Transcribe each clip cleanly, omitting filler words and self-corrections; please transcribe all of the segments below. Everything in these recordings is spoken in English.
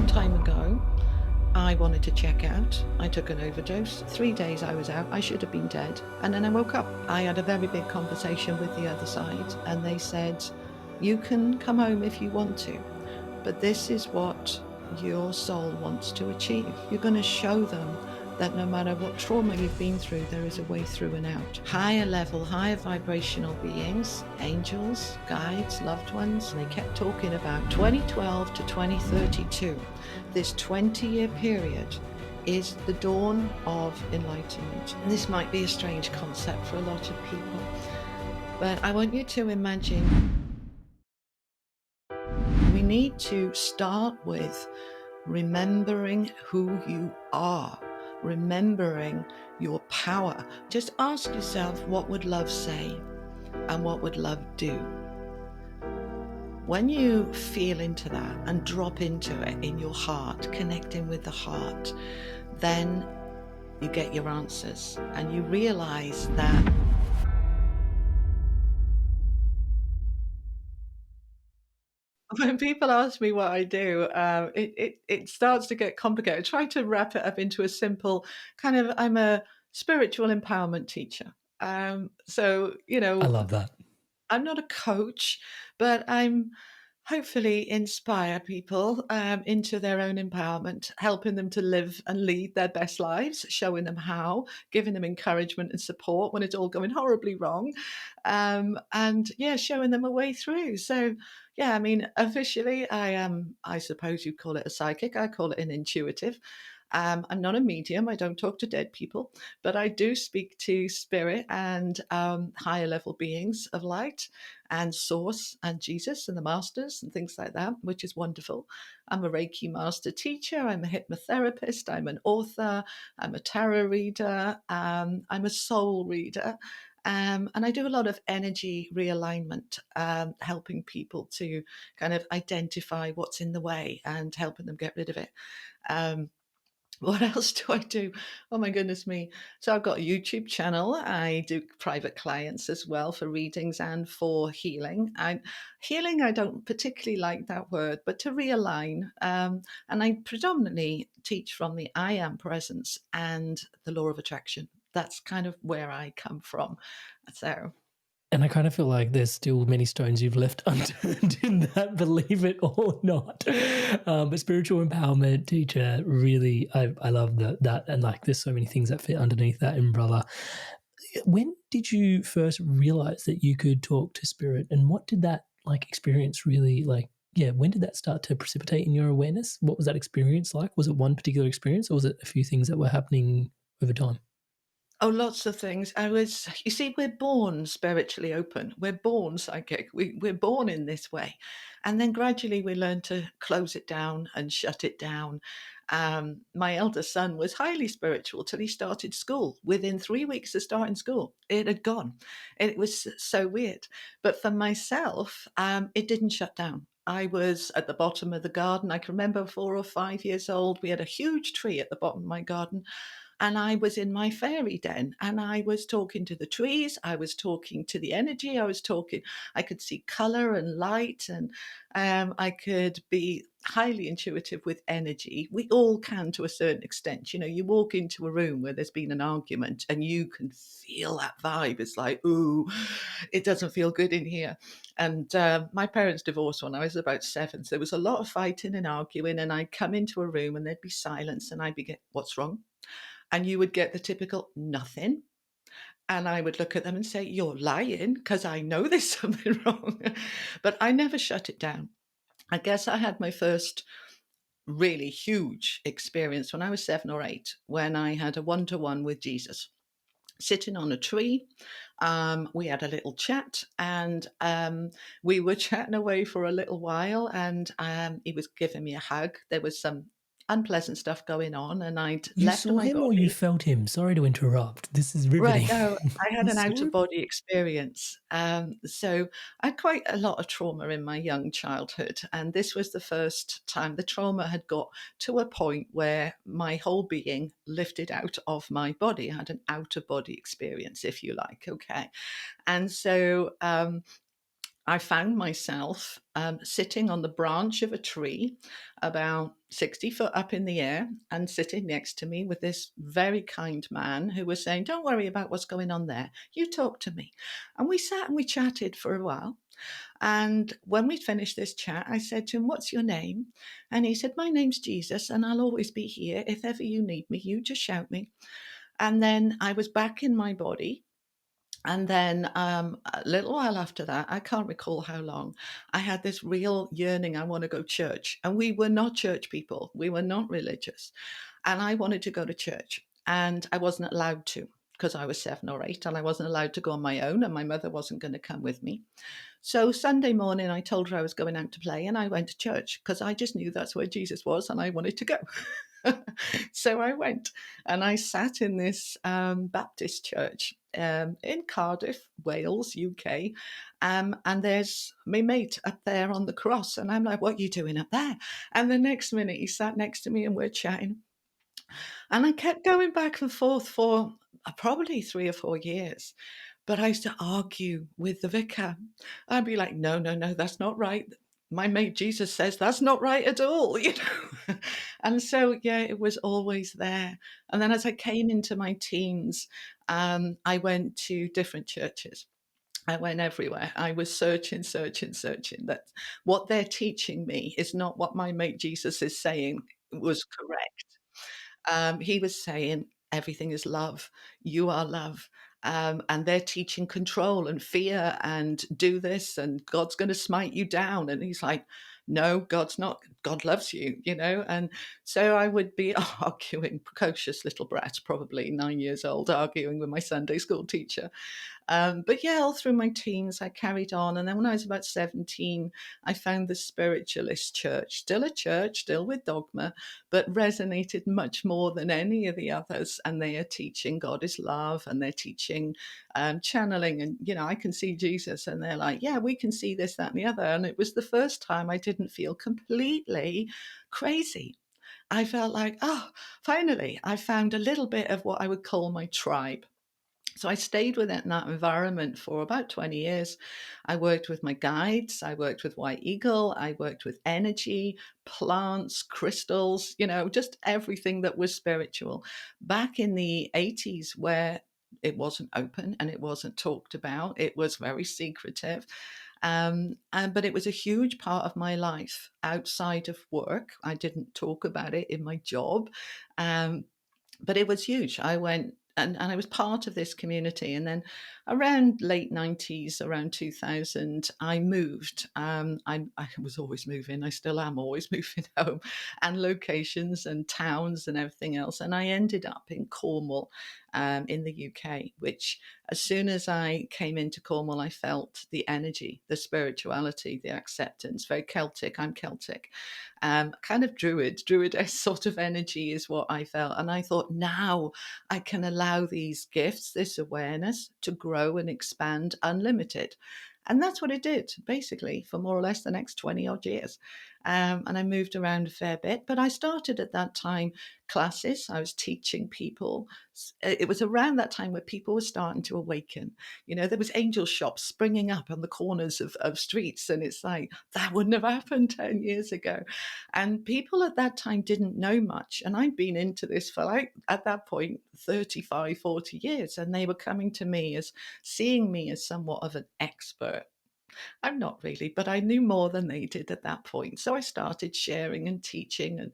long time ago, I wanted to check out. I took an overdose. 3 days I was out. I should have been dead. And then I woke up. I had a very big conversation with the other side, and they said, you can come home if you want to, but this is what your soul wants to achieve. You're going to show them that no matter what trauma you've been through, there is a way through and out. Higher level, higher vibrational beings, angels, guides, loved ones, and they kept talking about 2012 to 2032. This 20-year period is the dawn of enlightenment. And this might be a strange concept for a lot of people, but I want you to imagine we need to start with remembering who you are, remembering your power. Just ask yourself, what would love say and what would love do? When you feel into that and drop into it in your heart, connecting with the heart, then you get your answers and you realize that when people ask me what I do, it starts to get complicated. I try to wrap it up into a simple kind of, I'm a spiritual empowerment teacher. So, I love that. I'm not a coach, but I'm hopefully inspire people into their own empowerment, helping them to live and lead their best lives, showing them how, giving them encouragement and support when it's all going horribly wrong, and yeah, showing them a way through. So yeah, I mean, officially, I am, I suppose you'd call it a psychic. I call it an intuitive. I'm not a medium. I don't talk to dead people, but I do speak to spirit and higher level beings of light and source and Jesus and the masters and things like that, which is wonderful. I'm a Reiki master teacher. I'm a hypnotherapist. I'm an author. I'm a tarot reader. I'm a soul reader. And I do a lot of energy realignment, helping people to kind of identify what's in the way and helping them get rid of it. Um, what else do I do? Oh my goodness me. So I've got a YouTube channel. I do private clients as well for readings and for healing. Healing, I don't particularly like that word, but to realign. And I predominantly teach from the I am presence and the law of attraction. That's kind of where I come from. So And I kind of feel like there's still many stones you've left unturned in that, believe it or not. But spiritual empowerment teacher, really, I love that. And like, there's so many things that fit underneath that umbrella. When did you first realize that you could talk to spirit, and what did that like experience really like? Yeah, when did that start to precipitate in your awareness? What was that experience like? Was it one particular experience, or was it a few things that were happening over time? oh, lots of things. You see, we're born spiritually open. We're born psychic. We're born in this way. And then gradually we learn to close it down and shut it down. My eldest son was highly spiritual till he started school. Within 3 weeks of starting school, it had gone. It was so weird. But for myself, it didn't shut down. I was at the bottom of the garden. I can remember 4 or 5 years old. We had a huge tree at the bottom of my garden. And I was in my fairy den and I was talking to the trees. I was talking to the energy. I could see color and light, and I could be highly intuitive with energy. We all can to a certain extent. You know, you walk into a room where there's been an argument and you can feel that vibe. It's like, ooh, it doesn't feel good in here. And my parents divorced when I was about 7. So there was a lot of fighting and arguing. And I'd come into a room and there'd be silence and I'd be, what's wrong? And you would get the typical nothing. And I would look at them and say, you're lying, because I know there's something wrong. But I never shut it down. I guess I had my first really huge experience when I was 7 or 8, when I had a one-to-one with Jesus, sitting on a tree. We had a little chat, and we were chatting away for a little while, and he was giving me a hug. There was some unpleasant stuff going on, and I'd You left saw my him or you body. felt him? Sorry to interrupt. This is Right. riveting. No, I had You an saw out of him? body experience. So I had quite a lot of trauma in my young childhood. And this was the first time the trauma had got to a point where my whole being lifted out of my body. I had an out of body experience, if you like. Okay. And so I found myself sitting on the branch of a tree about 60 foot up in the air and sitting next to me with this very kind man who was saying, "Don't worry about what's going on there. You talk to me." And we sat and we chatted for a while. And when we'd finished this chat, I said to him, "What's your name?" And he said, "My name's Jesus, and I'll always be here. If ever you need me, you just shout me." And then I was back in my body. And then a little while after that, I can't recall how long, I had this real yearning. I want to go church. And we were not church people, we were not religious. And I wanted to go to church. And I wasn't allowed to because I was 7 or 8 and I wasn't allowed to go on my own. And my mother wasn't going to come with me. So Sunday morning, I told her I was going out to play and I went to church because I just knew that's where Jesus was and I wanted to go. So I went and I sat in this Baptist church in Cardiff, Wales, UK. And there's my mate up there on the cross. And I'm like, "What are you doing up there?" And the next minute, he sat next to me and we're chatting. And I kept going back and forth for probably 3 or 4 years. But I used to argue with the vicar. I'd be like, "No, no, no, that's not right. My mate Jesus says that's not right at all," you know. And so, yeah, it was always there. And then as I came into my teens, I went to different churches. I went everywhere. I was searching, searching, searching. That what they're teaching me is not what my mate Jesus is saying was correct. He was saying everything is love. You are love. And they're teaching control and fear and do this and God's going to smite you down. And he's like, "No, God's not. God loves you, you know." And so I would be arguing, precocious little brat, probably 9 years old, arguing with my Sunday school teacher. But yeah, all through my teens, I carried on. And then when I was about 17, I found the spiritualist church, still with dogma, but resonated much more than any of the others. And they are teaching God is love and they're teaching channeling. And, you know, I can see Jesus. And they're like, "Yeah, we can see this, that, and the other." And it was the first time I didn't feel completely crazy. I felt like, oh, finally, I found a little bit of what I would call my tribe. So I stayed within that environment for about 20 years. I worked with my guides, I worked with White Eagle, I worked with energy, plants, crystals, you know, just everything that was spiritual. Back in the 80s, where it wasn't open and it wasn't talked about, it was very secretive. But it was a huge part of my life outside of work. I didn't talk about it in my job. Um, but it was huge. I went and I was part of this community. And then around late 90s, around 2000, I moved. I was always moving. I still am always moving home and locations and towns and everything else. And I ended up in Cornwall in the UK, which as soon as I came into Cornwall, I felt the energy, the spirituality, the acceptance, very Celtic. I'm Celtic, kind of druidess sort of energy is what I felt. And I thought, now I can allow these gifts, this awareness to grow and expand unlimited. And that's what it did, basically, for more or less the next 20 odd years. And I moved around a fair bit, but I started at that time classes. I was teaching people. It was around that time where people were starting to awaken. You know, there was angel shops springing up on the corners of streets. And it's like, that wouldn't have happened 10 years ago. And people at that time didn't know much. And I'd been into this for like, at that point, 35, 40 years. And they were coming to me as seeing me as somewhat of an expert. I'm not really, but I knew more than they did at that point. So I started sharing and teaching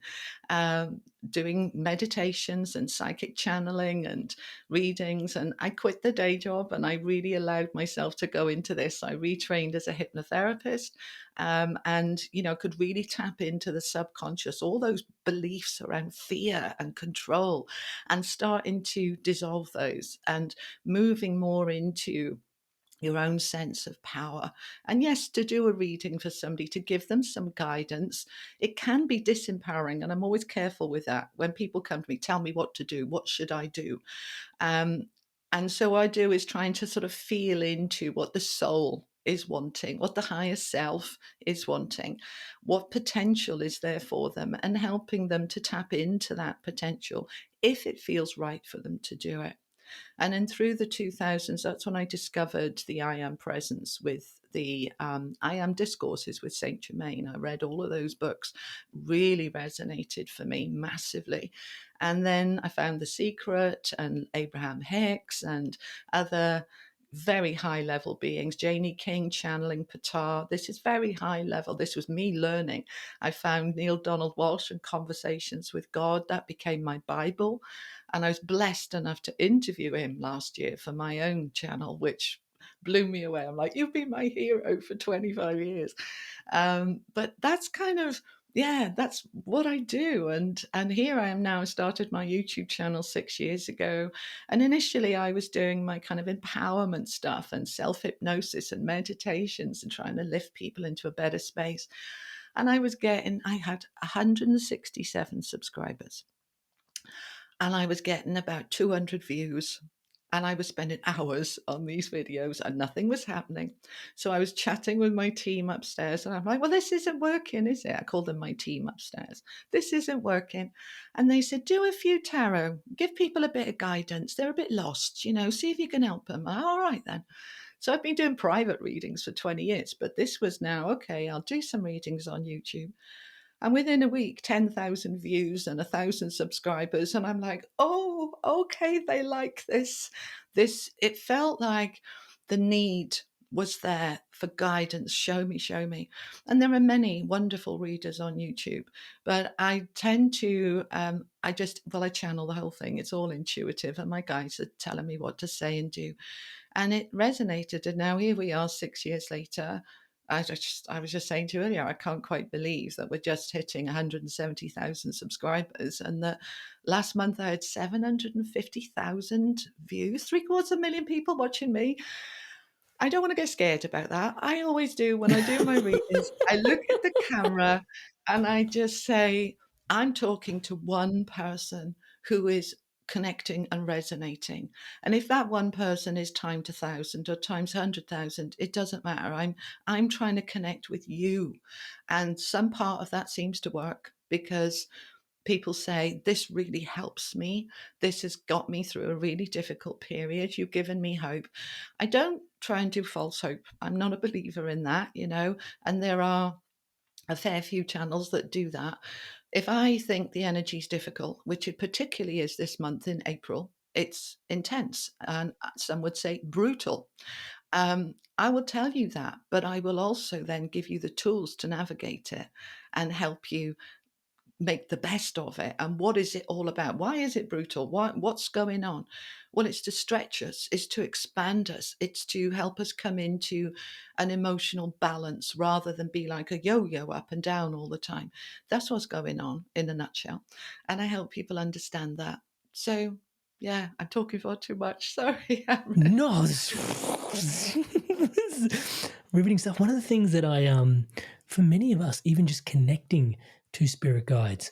and doing meditations and psychic channeling and readings. And I quit the day job and I really allowed myself to go into this. I retrained as a hypnotherapist and, you know, could really tap into the subconscious, all those beliefs around fear and control, and starting to dissolve those and moving more into your own sense of power. And yes, to do a reading for somebody, to give them some guidance, it can be disempowering. And I'm always careful with that. When people come to me, tell me what to do, what should I do? Um, and so what I do is trying to sort of feel into what the soul is wanting, what the higher self is wanting, what potential is there for them, and helping them to tap into that potential if it feels right for them to do it. And then through the 2000s, that's when I discovered the I Am presence with the I Am discourses with Saint Germain. I read all of those books, really resonated for me massively. And then I found The Secret and Abraham Hicks and other very high level beings, Janie King channeling Patar. This is very high level. This was me learning. I found Neil Donald Walsh and Conversations with God. That became my Bible. And I was blessed enough to interview him last year for my own channel, which blew me away. I'm like, you've been my hero for 25 years. But that's kind of, yeah, that's what I do. And here I am now. I started my YouTube channel 6 years ago. And initially I was doing my kind of empowerment stuff and self-hypnosis and meditations and trying to lift people into a better space. And I had 167 subscribers and I was getting about 200 views. And I was spending hours on these videos and nothing was happening. So I was chatting with my team upstairs and I'm like, well, this isn't working, is it? I called them my team upstairs. This isn't working. And they said, do a few tarot, give people a bit of guidance. They're a bit lost, see if you can help them. All right, then. So I've been doing private readings for 20 years, but this was now, okay, I'll do some readings on YouTube. And within a week, 10,000 views and 1,000 subscribers. And I'm like, oh, okay, they like this. It felt like the need was there for guidance. Show me, show me. And there are many wonderful readers on YouTube, but I tend to, I channel the whole thing. It's all intuitive. And my guides are telling me what to say and do. And it resonated. And now here we are 6 years later. I was just saying to you earlier, I can't quite believe that we're just hitting 170,000 subscribers, and that last month I had 750,000 views, 750,000 people watching me. I don't want to get scared about that. I always do when I do my readings. I look at the camera and I just say, I'm talking to one person who is connecting and resonating. And if that one person is times 1,000 or times 100,000, it doesn't matter. I'm trying to connect with you. And some part of that seems to work because people say, this really helps me. This has got me through a really difficult period. You've given me hope. I don't try and do false hope. I'm not a believer in that, and there are a fair few channels that do that. If I think the energy is difficult, which it particularly is this month in April, it's intense and some would say brutal. I will tell you that, but I will also then give you the tools to navigate it and help you make the best of it. And what is it all about? Why is it brutal? What's going on? Well, it's to stretch us, it's to expand us, it's to help us come into an emotional balance rather than be like a yo-yo up and down all the time. That's what's going on in a nutshell. And I help people understand that. So yeah, I'm talking for too much. Sorry, Amrit. No, riveting stuff. One of the things that for many of us, even just connecting to spirit guides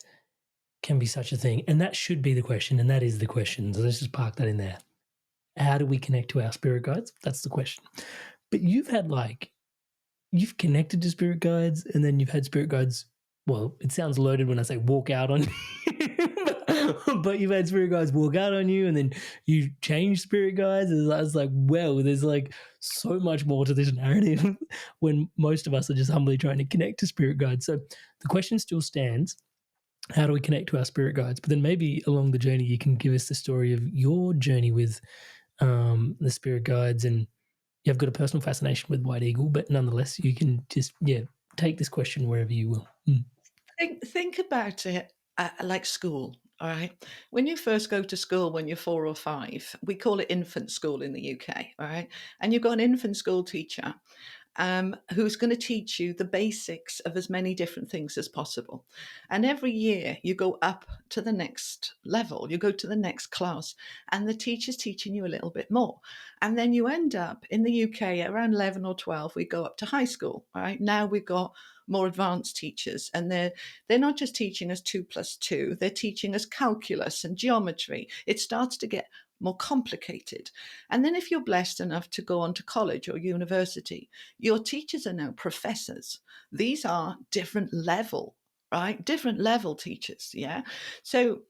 can be such a thing. And that should be the question. And that is the question. So let's just park that in there. How do we connect to our spirit guides? That's the question. But you've connected to spirit guides, and then you've had spirit guides. Well, it sounds loaded when I say walk out on you, but you've had spirit guides walk out on you, and then you change spirit guides. And I was like, well, there's like so much more to this narrative when most of us are just humbly trying to connect to spirit guides. So the question still stands. How do we connect to our spirit guides? But then maybe along the journey, you can give us the story of your journey with the spirit guides, and you've got a personal fascination with White Eagle, but nonetheless, you can just take this question wherever you will. Think about it like school. All right. When you first go to school, when you're 4 or 5, we call it infant school in the UK. All right. And you've got an infant school teacher who's going to teach you the basics of as many different things as possible. And every year you go up to the next level, you go to the next class, and the teacher's teaching you a little bit more. And then you end up in the UK around 11 or 12, we go up to high school. All right. Now we've got more advanced teachers, and they're not just teaching us 2+2, they're teaching us calculus and geometry. It starts to get more complicated. And then if you're blessed enough to go on to college or university, your teachers are now professors. These are different level, right? Different level teachers. Yeah. So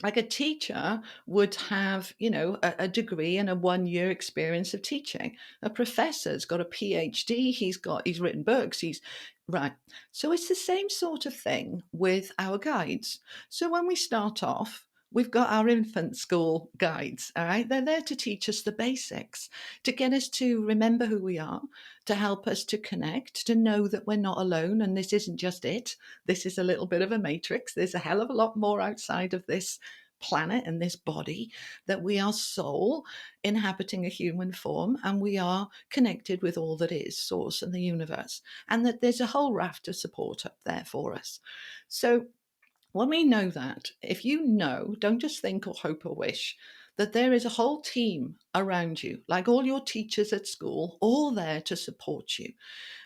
Like a teacher would have, a degree and a 1 year experience of teaching. A professor's got a PhD. He's written books. He's right. So it's the same sort of thing with our guides. So when we start off, we've got our infant school guides. All right. They're there to teach us the basics, to get us to remember who we are, to help us to connect, to know that we're not alone. And this isn't just it. This is a little bit of a matrix. There's a hell of a lot more outside of this planet and this body, that we are soul inhabiting a human form, and we are connected with all that is source and the universe, and that there's a whole raft of support up there for us. So when we know that, if you know, don't just think or hope or wish, that there is a whole team around you, like all your teachers at school, all there to support you,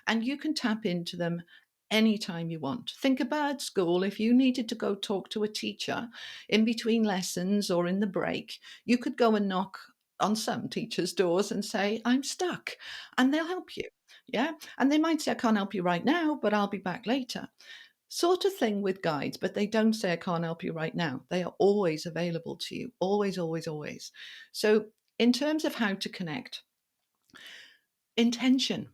and you can tap into them anytime you want. Think about school. If you needed to go talk to a teacher in between lessons or in the break, you could go and knock on some teachers' doors and say, I'm stuck, and they'll help you. Yeah. And they might say, I can't help you right now, but I'll be back later. Sort of thing with guides, but they don't say, I can't help you right now. They are always available to you. Always, always, always. So, in terms of how to connect, intention,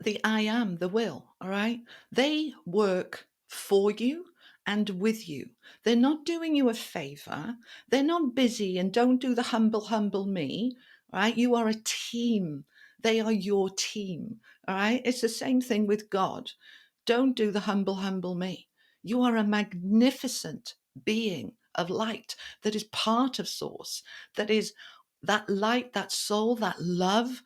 the I am, the will, all right? They work for you and with you. They're not doing you a favor. They're not busy and don't do the humble, humble me, right? You are a team. They are your team, all right? It's the same thing with God. Don't do the humble, humble me. You are a magnificent being of light that is part of source, that is that light, that soul, that love.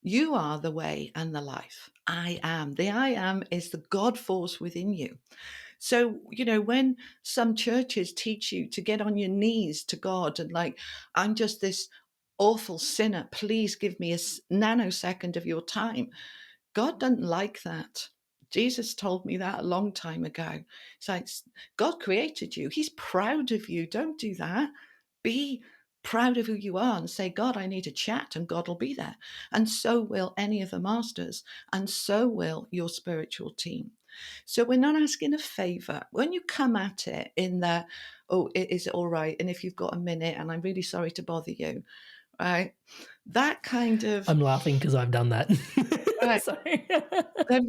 You are the way and the life. I am. The I am is the God force within you. So, when some churches teach you to get on your knees to God and like, I'm just this awful sinner, please give me a nanosecond of your time. God doesn't like that. Jesus told me that a long time ago. It's like, God created you. He's proud of you. Don't do that. Be proud of who you are and say, God, I need a chat, and God will be there. And so will any of the masters, and so will your spiritual team. So we're not asking a favor. When you come at it in the, oh, is it all right? And if you've got a minute, and I'm really sorry to bother you, right? That kind of, I'm laughing because I've done that. right, Sorry. then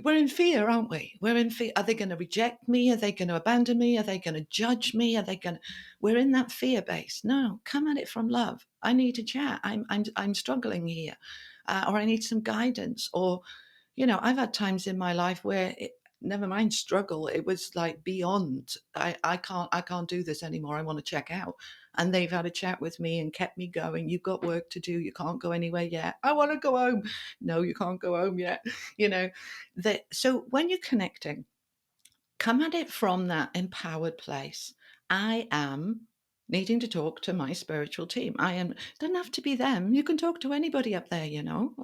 we're in fear, aren't we? We're in fear. Are they going to reject me? Are they going to abandon me? Are they going to judge me? Are they going to? We're in that fear base. No, come at it from love. I need a chat. I'm struggling here, or I need some guidance. Or, I've had times in my life where never mind struggle. It was like beyond. I can't do this anymore. I want to check out. And they've had a chat with me and kept me going. You've got work to do. You can't go anywhere yet. I want to go home. No, you can't go home yet. you know so when you're connecting, come at it from that empowered place. I am needing to talk to my spiritual team. I am, doesn't have to be them. You can talk to anybody up there,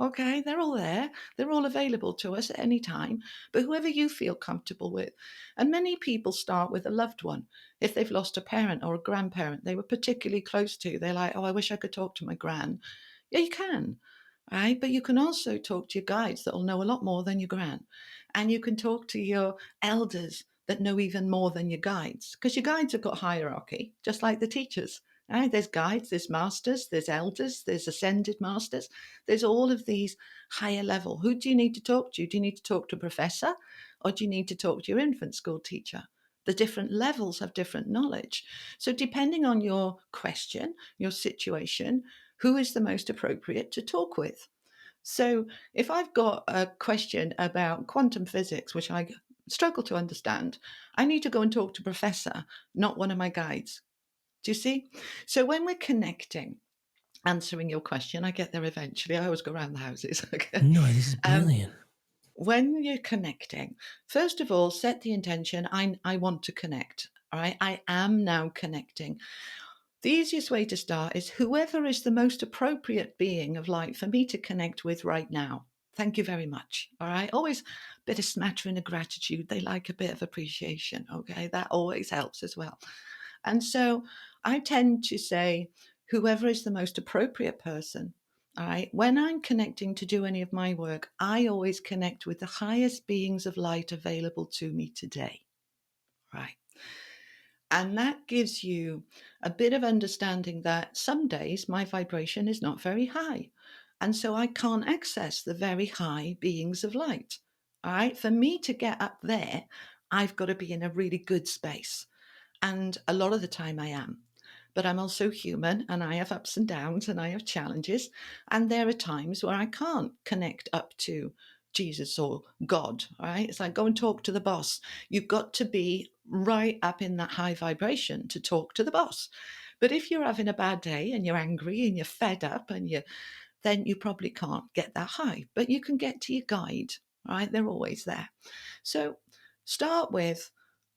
okay? They're all there. They're all available to us at any time, but whoever you feel comfortable with. And many people start with a loved one. If they've lost a parent or a grandparent they were particularly close to, they're like, oh, I wish I could talk to my gran. Yeah, you can. Right, but you can also talk to your guides that will know a lot more than your gran, and you can talk to your elders that know even more than your guides, because your guides have got hierarchy, just like the teachers. Right? There's guides, there's masters, there's elders, there's ascended masters, there's all of these higher level. Who do you need to talk to? Do you need to talk to a professor, or do you need to talk to your infant school teacher? The different levels have different knowledge. So, depending on your question, your situation, who is the most appropriate to talk with? So, if I've got a question about quantum physics, which I struggle to understand, I need to go and talk to a professor, not one of my guides. Do you see? So, when we're connecting, answering your question, I get there eventually. I always go around the houses. Okay. No, this is Um, brilliant. when you're connecting, first of all, set the intention. I want to connect. All right. I am now connecting. The easiest way to start is whoever is the most appropriate being of light for me to connect with right now. Thank you very much. All right. Always a bit of smattering of gratitude. They like a bit of appreciation. Okay. That always helps as well. And so I tend to say, whoever is the most appropriate person. All right. When I'm connecting to do any of my work, I always connect with the highest beings of light available to me today. Right. And that gives you a bit of understanding that some days my vibration is not very high. And so I can't access the very high beings of light. All right. For me to get up there, I've got to be in a really good space. And a lot of the time I am. But I'm also human and I have ups and downs and I have challenges. And there are times where I can't connect up to Jesus or God. All right. It's like go and talk to the boss. You've got to be right up in that high vibration to talk to the boss. But if you're having a bad day and you're angry and you're fed up and you then you probably can't get that high. But you can get to your guide, right? They're always there. So start with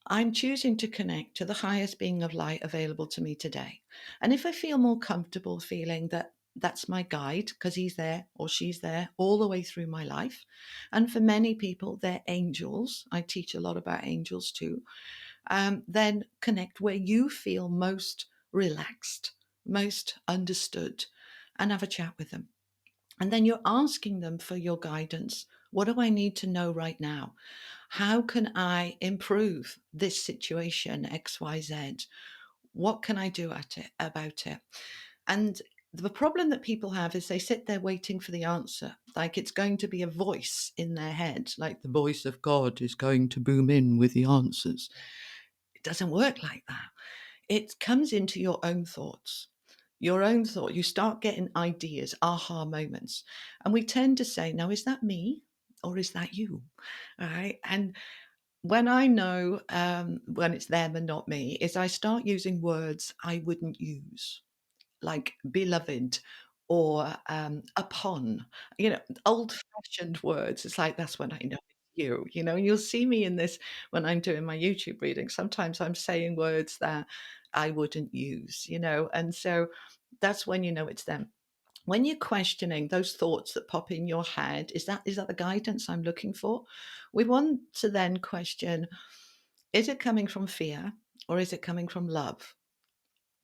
I'm choosing to connect to the highest being of light available to me today. And if I feel more comfortable feeling that that's my guide because he's there or she's there all the way through my life. And for many people, they're angels. I teach a lot about angels too. Then connect where you feel most relaxed, most understood, and have a chat with them. And then you're asking them for your guidance. What do I need to know right now? How can I improve this situation, XYZ? What can I do about it? And the problem that people have is they sit there waiting for the answer, like it's going to be a voice in their head, like the voice of God is going to boom in with the answers. It doesn't work like that. It comes into your own thoughts. Your own thought, you start getting ideas, aha moments. And we tend to say, now, is that me or is that you? All right. And when I know when it's them and not me, is I start using words I wouldn't use, like beloved or upon, old fashioned words. It's like, that's when I know it's you, and you'll see me in this when I'm doing my YouTube reading. Sometimes I'm saying words that I wouldn't use, and so that's when you know it's them. When you're questioning those thoughts that pop in your head, is that the guidance I'm looking for? We want to then question, is it coming from fear or is it coming from love?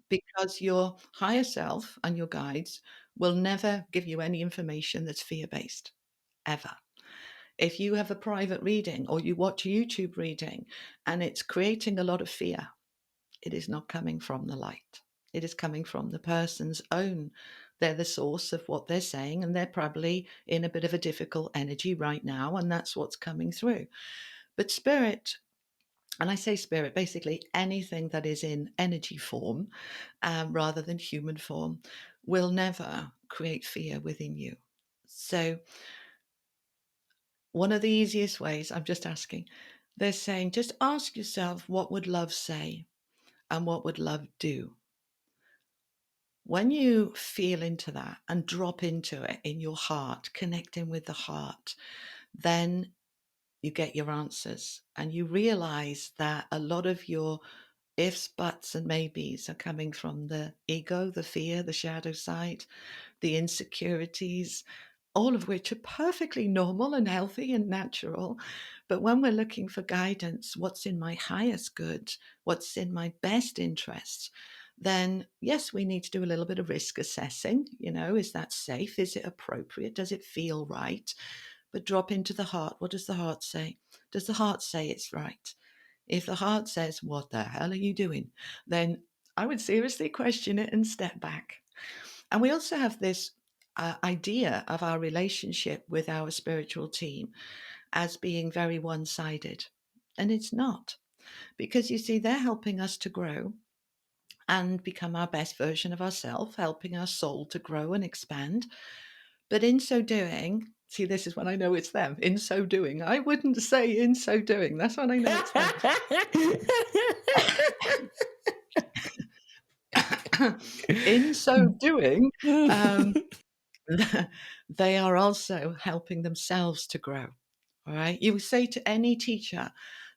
Because your higher self and your guides will never give you any information that's fear based, ever. If you have a private reading or you watch a YouTube reading and it's creating a lot of fear, it is not coming from the light. It is coming from the person's own. They're the source of what they're saying, and they're probably in a bit of a difficult energy right now, and that's what's coming through. But spirit, and I say spirit, basically anything that is in energy form rather than human form, will never create fear within you. So, one of the easiest ways, I'm just asking, they're saying, just ask yourself, what would love say and what would love do? When you feel into that and drop into it in your heart, connecting with the heart, then you get your answers and you realize that a lot of your ifs, buts, and maybes are coming from the ego, the fear, the shadow side, the insecurities, all of which are perfectly normal and healthy and natural. But when we're looking for guidance, what's in my highest good, what's in my best interests, then yes, we need to do a little bit of risk assessing. Is that safe? Is it appropriate? Does it feel right? But drop into the heart. What does the heart say? Does the heart say it's right? If the heart says, what the hell are you doing? Then I would seriously question it and step back. And we also have this idea of our relationship with our spiritual team as being very one sided. And it's not, because you see, they're helping us to grow and become our best version of ourselves, helping our soul to grow and expand. But in so doing, see, this is when I know it's them. In so doing, I wouldn't say in so doing. That's when I know it's them. In so doing, um, they are also helping themselves to grow. All right. You say to any teacher,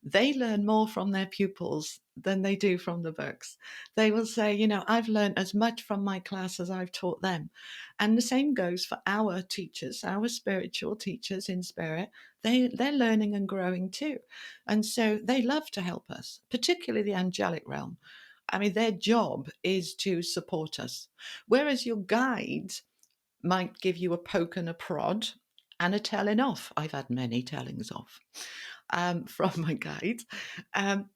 they learn more from their pupils than they do from the books. They will say, I've learned as much from my class as I've taught them. And the same goes for our teachers, our spiritual teachers in spirit. They're learning and growing too. And so they love to help us, particularly the angelic realm. I mean, their job is to support us. Whereas your guides might give you a poke and a prod and a telling off. I've had many tellings off. from my guides,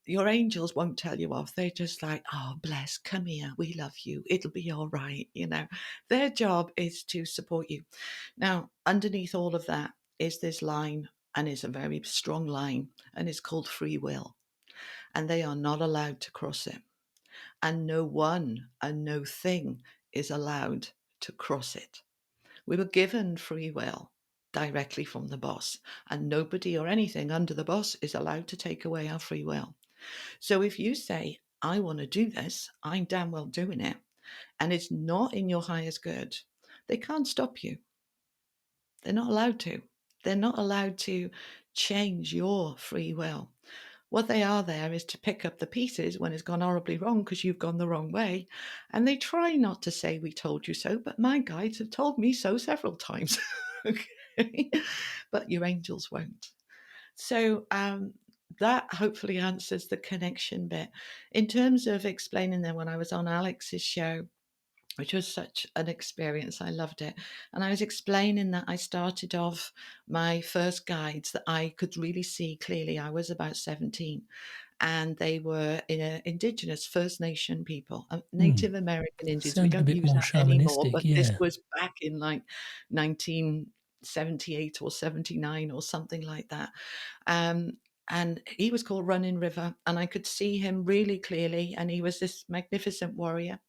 your angels won't tell you off. They're just like, oh, bless, come here. We love you. It'll be all right. Their job is to support you. Now, underneath all of that is this line, and it's a very strong line, and it's called free will. And they are not allowed to cross it. And no one and no thing is allowed to cross it. We were given free will directly from the boss, and nobody or anything under the boss is allowed to take away our free will. So if you say, I want to do this, I'm damn well doing it, and it's not in your highest good, they can't stop you. They're not allowed to. They're not allowed to change your free will. What they are there is to pick up the pieces when it's gone horribly wrong because you've gone the wrong way. And they try not to say, we told you so, but my guides have told me so several times. Okay. But your angels won't. So that hopefully answers the connection bit. In terms of explaining them, when I was on Alex's show, which was such an experience. I loved it. And I was explaining that I started off my first guides that I could really see clearly. I was about 17, and they were indigenous First Nation people, Mm. Native American Indians. We Sounded a don't bit use more that anymore, shamanistic, but this yeah. was back in like 1978 or 79 or something like that. Um, and he was called Running River, and I could see him really clearly. And he was this magnificent warrior.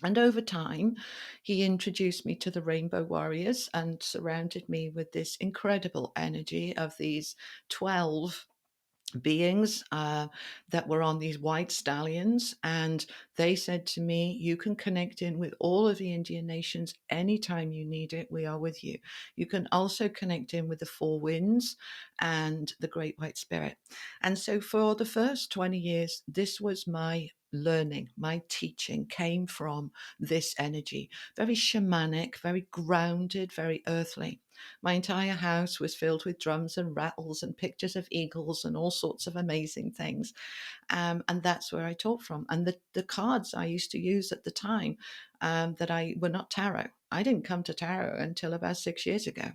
And over time, he introduced me to the Rainbow Warriors and surrounded me with this incredible energy of these 12 beings that were on these white stallions. And they said to me, you can connect in with all of the Indian nations anytime you need it. We are with you. You can also connect in with the four winds and the great white spirit. And so for the first 20 years, this was my learning. My teaching came from this energy, very shamanic, very grounded, very earthly. My entire house was filled with drums and rattles and pictures of eagles and all sorts of amazing things. And that's where I taught from. And the cards I used to use at the time that I were not tarot. I didn't come to tarot until about 6 years ago.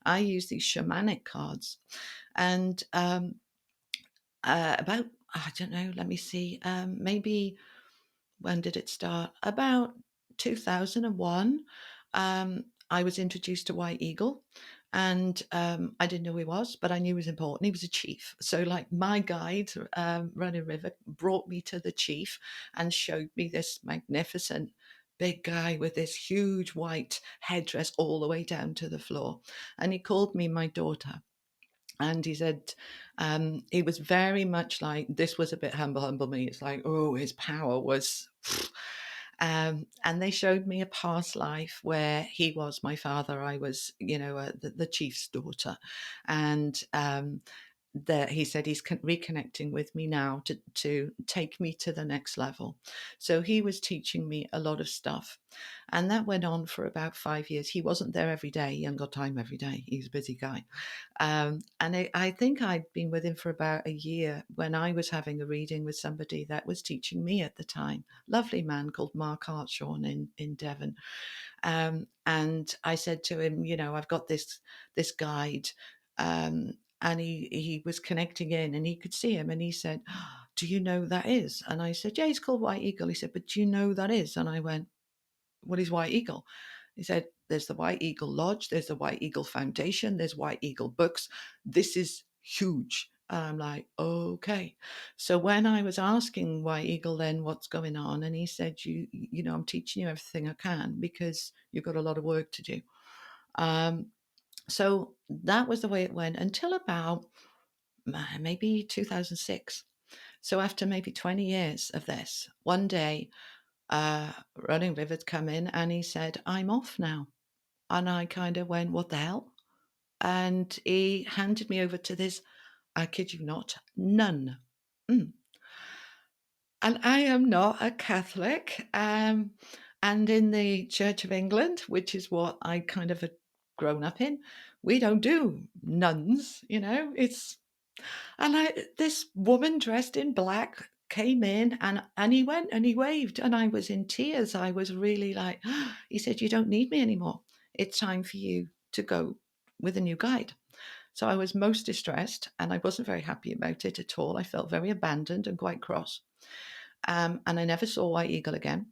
I used these shamanic cards. And about, I don't know, let me see, maybe when did it start? About 2001. I was introduced to White Eagle, and I didn't know who he was, but I knew he was important. He was a chief. So, like, my guide, Running River, brought me to the chief and showed me this magnificent big guy with this huge white headdress all the way down to the floor. And he called me my daughter. And he said, he was very much like, this was a bit humble me. It's like, oh, his power was. And they showed me a past life where he was my father. I was, the chief's daughter. And that he said he's reconnecting with me now to take me to the next level. So he was teaching me a lot of stuff. And that went on for about 5 years. He wasn't there every day. He hadn't got time every day. He was a busy guy. And I think I'd been with him for about a year when I was having a reading with somebody that was teaching me at the time. Lovely man called Mark Hartshorn in Devon. And I said to him, I've got this guide. And he was connecting in, and he could see him, and he said, do you know who that is? And I said, yeah, he's called White Eagle. He said, but do you know who that is? And I went, what is White Eagle? He said, there's the White Eagle Lodge, there's the White Eagle Foundation, there's White Eagle Books. This is huge. And I'm like, okay. So when I was asking White Eagle then what's going on, and he said, I'm teaching you everything I can because you've got a lot of work to do. So that was the way it went until about maybe 2006. So after maybe 20 years of this, one day, Running River'd come in and he said, I'm off now. And I kind of went, what the hell? And he handed me over to this, I kid you not, nun. Mm. And I am not a Catholic. And in the Church of England, which is what I kind of had grown up in, we don't do nuns, and this woman dressed in black came in, and he went and he waved, and I was in tears. I was really like, he said, you don't need me anymore. It's time for you to go with a new guide. So I was most distressed and I wasn't very happy about it at all. I felt very abandoned and quite cross. And I never saw White Eagle again.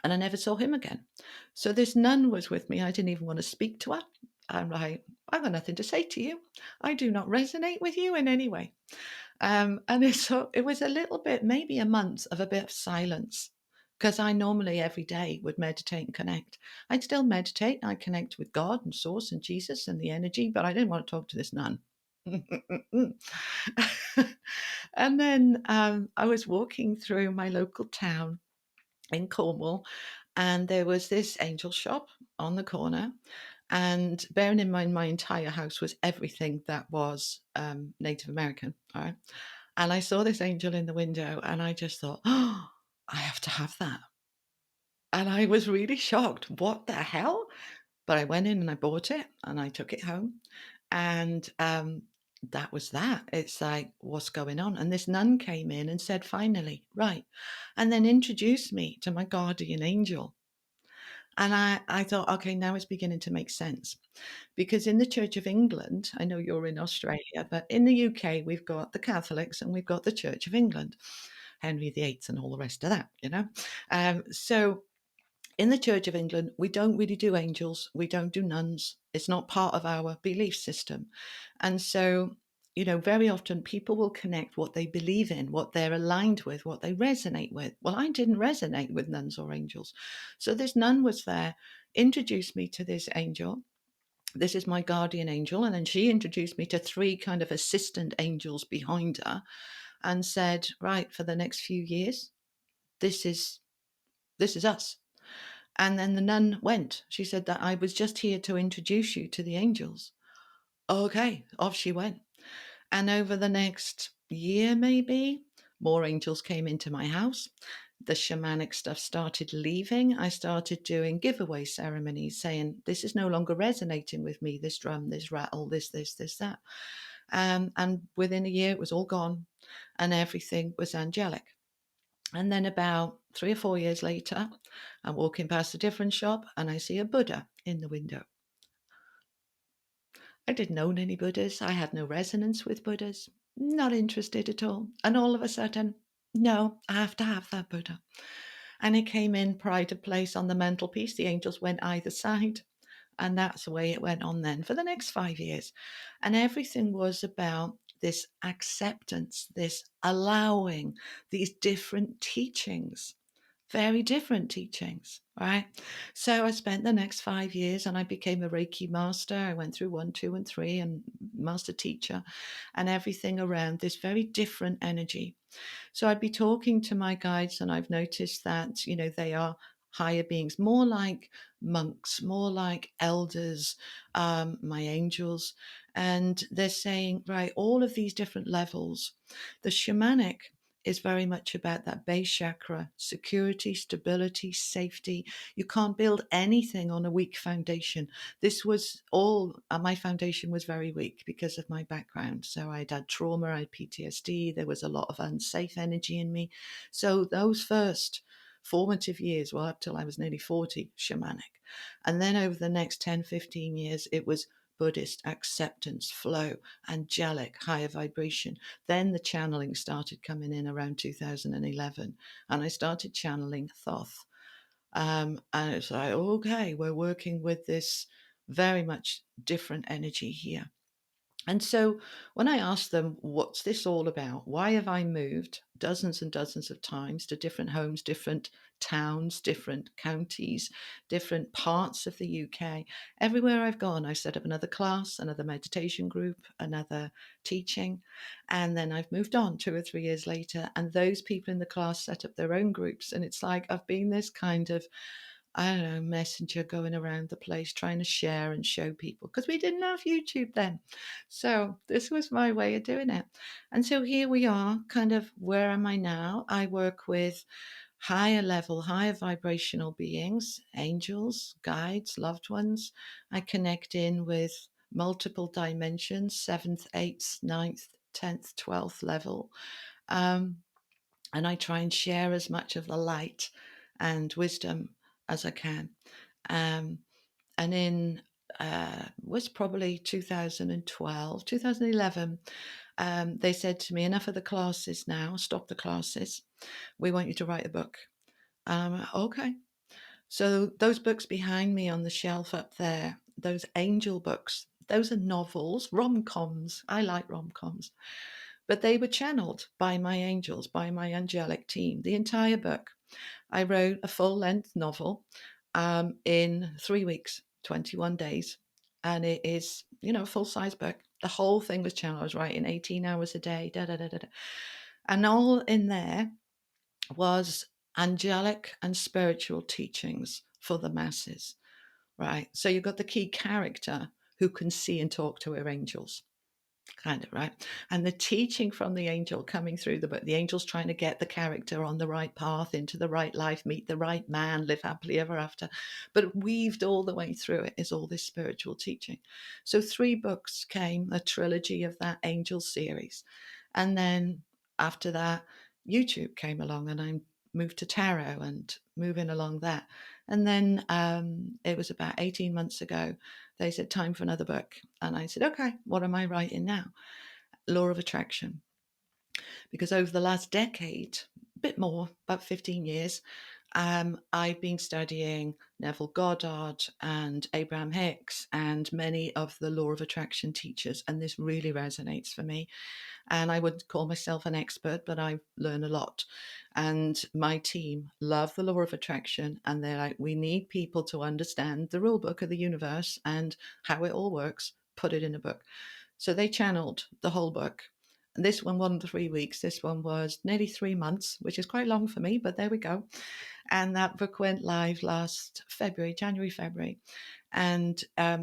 And I never saw him again. So this nun was with me. I didn't even want to speak to her. I'm like, I've got nothing to say to you. I do not resonate with you in any way. So it was a little bit, maybe a month of a bit of silence, because I normally every day would meditate and connect. I'd still meditate. I connect with God and Source and Jesus and the energy, but I didn't want to talk to this nun. And then I was walking through my local town in Cornwall, and there was this angel shop on the corner. And bearing in mind, my entire house was everything that was Native American. All right. And I saw this angel in the window, and I just thought, oh, I have to have that. And I was really shocked. What the hell? But I went in and I bought it and I took it home. And that was that. It's like, what's going on? And this nun came in and said, finally, right. And then introduced me to my guardian angel. And I thought, okay, now it's beginning to make sense. Because in the Church of England, I know you're in Australia, but in the UK, we've got the Catholics and we've got the Church of England, Henry VIII and all the rest of that, you know? So in the Church of England, we don't really do angels. We don't do nuns. It's not part of our belief system. And so, very often people will connect what they believe in, what they're aligned with, what they resonate with. Well, I didn't resonate with nuns or angels. So this nun was there, introduced me to this angel. This is my guardian angel. And then she introduced me to three kind of assistant angels behind her and said, right, for the next few years, this is us. And then the nun went. She said that I was just here to introduce you to the angels. Okay, off she went. And over the next year, maybe, more angels came into my house. The shamanic stuff started leaving. I started doing giveaway ceremonies saying, this is no longer resonating with me, this drum, this rattle, this, that. And within a year, it was all gone and everything was angelic. And then about 3 or 4 years later, I'm walking past a different shop and I see a Buddha in the window. I didn't own any Buddhas. I had no resonance with Buddhas. Not interested at all. And all of a sudden, no, I have to have that Buddha. And it came in pride of place on the mantelpiece. The angels went either side. And that's the way it went on then for the next 5 years. And everything was about this acceptance, this allowing these different teachings, very different teachings, right? So I spent the next 5 years and I became a Reiki master. I went through 1, 2, and 3 and master teacher and everything around this very different energy. So I'd be talking to my guides, and I've noticed that, they are higher beings, more like monks, more like elders, my angels. And they're saying, right, all of these different levels. The shamanic is very much about that base chakra, security, stability, safety. You can't build anything on a weak foundation. This was all, my foundation was very weak because of my background. So I'd had trauma, I had PTSD, there was a lot of unsafe energy in me. So those first formative years, well, up till I was nearly 40, shamanic. And then over the next 10, 15 years, it was Buddhist acceptance, flow, angelic, higher vibration. Then the channeling started coming in around 2011, and I started channeling Thoth. And it's like, okay, we're working with this very much different energy here. And so when I asked them, what's this all about? Why have I moved dozens and dozens of times to different homes, different towns, different counties, different parts of the UK? Everywhere I've gone, I've set up another class, another meditation group, another teaching. And then I've moved on 2 or 3 years later, and those people in the class set up their own groups. And it's like I've been this kind of, I don't know, messenger going around the place trying to share and show people because we didn't have YouTube then. So this was my way of doing it. And so here we are, kind of where am I now? I work with higher level, higher vibrational beings, angels, guides, loved ones. I connect in with multiple dimensions, seventh, eighth, ninth, 10th, 12th level. And I try and share as much of the light and wisdom as I can. Um, and in was probably 2012, 2011. They said to me, enough of the classes now, stop the classes. We want you to write a book. Okay. So those books behind me on the shelf up there, those angel books, those are novels, rom-coms. I like rom-coms. But they were channeled by my angels, by my angelic team, the entire book. I wrote a full-length novel in 3 weeks, 21 days. And it is, a full-size book. The whole thing was channeled. I was writing 18 hours a day, da, da, da, da, da. And all in there was angelic and spiritual teachings for the masses, right? So you've got the key character who can see and talk to her angels, kind of, right? And the teaching from the angel coming through the book, the angel's trying to get the character on the right path, into the right life, meet the right man, live happily ever after. But weaved all the way through it is all this spiritual teaching. So 3 books came, a trilogy of that angel series. And then after that, YouTube came along and I moved to tarot and moving along that. And then it was about 18 months ago, they said, time for another book. And I said, okay, what am I writing now? Law of Attraction. Because over the last decade, a bit more, about 15 years, I've been studying Neville Goddard and Abraham Hicks and many of the Law of Attraction teachers. And this really resonates for me. And I wouldn't call myself an expert, but I learn a lot. And my team love the Law of Attraction. And they're like, we need people to understand the rule book of the universe and how it all works. Put it in a book. So they channeled the whole book. And this one wasn't 3 weeks. This one was nearly 3 months, which is quite long for me, but there we go. And that book went live last January, February. And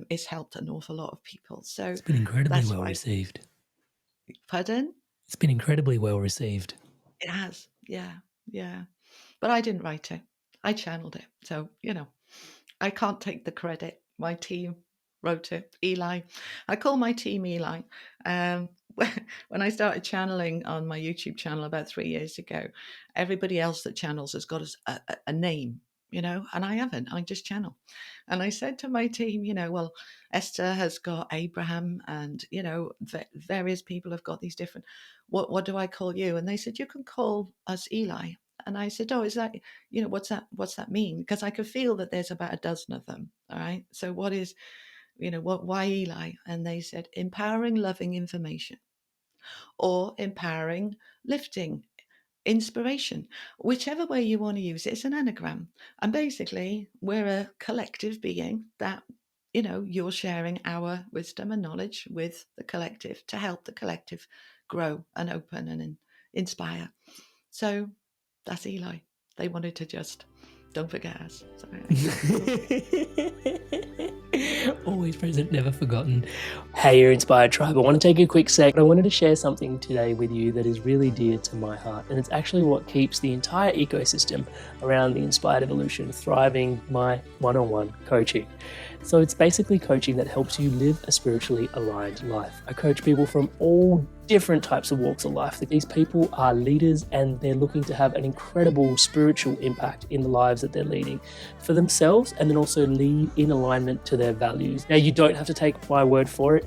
it's helped an awful lot of people. So it's been incredibly that's well why. received. Pardon? It's been incredibly well received. It has. Yeah. Yeah. But I didn't write it. I channeled it. So, I can't take the credit. My team wrote it. Eli. I call my team Eli. When I started channeling on my YouTube channel about 3 years ago, everybody else that channels has got a name, and I haven't. I just channel. And I said to my team, well, Esther has got Abraham and, various people have got these different, what do I call you? And they said, you can call us Eli. And I said, oh, is that, what's that mean? Because I could feel that there's about a dozen of them. All right. So what is, why Eli? And they said, empowering, loving information, or empowering, lifting, inspiration, whichever way you want to use it. It's an anagram. And basically, we're a collective being that, you're sharing our wisdom and knowledge with the collective to help the collective grow and open and inspire. So that's Eli. They wanted to just don't forget us. So always present, never forgotten. Hey, your Inspired Tribe. I want to take a quick sec. I wanted to share something today with you that is really dear to my heart. And it's actually what keeps the entire ecosystem around the Inspired Evolution thriving, my one-on-one coaching. So it's basically coaching that helps you live a spiritually aligned life. I coach people from all different types of walks of life. These people are leaders and they're looking to have an incredible spiritual impact in the lives that they're leading for themselves, and then also lead in alignment to their values. Now, you don't have to take my word for it.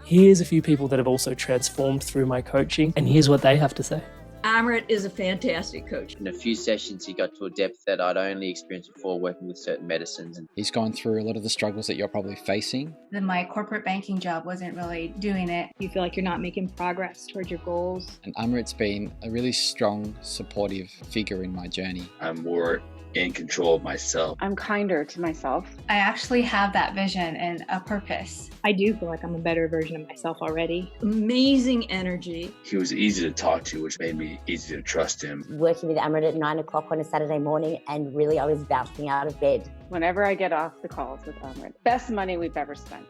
Here's a few people that have also transformed through my coaching, and here's what they have to say. Amrit is a fantastic coach. In a few sessions, he got to a depth that I'd only experienced before working with certain medicines. He's gone through a lot of the struggles that you're probably facing. My corporate banking job wasn't really doing it. You feel like you're not making progress towards your goals. And Amrit's been a really strong, supportive figure in my journey. I'm more in control of myself. I'm kinder to myself. I actually have that vision and a purpose. I do feel like I'm a better version of myself already. Amazing energy. He was easy to talk to, which made me easy to trust him. Working with Amrit at 9 o'clock on a Saturday morning, and really I was bouncing out of bed. Whenever I get off the calls with Amrit, best money we've ever spent.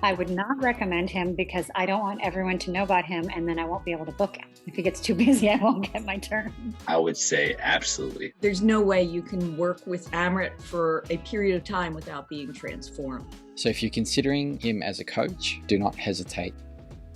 I would not recommend him because I don't want everyone to know about him and then I won't be able to book him. If he gets too busy, I won't get my turn. I would say absolutely. There's no way you can work with Amrit for a period of time without being transformed. So if you're considering him as a coach, do not hesitate,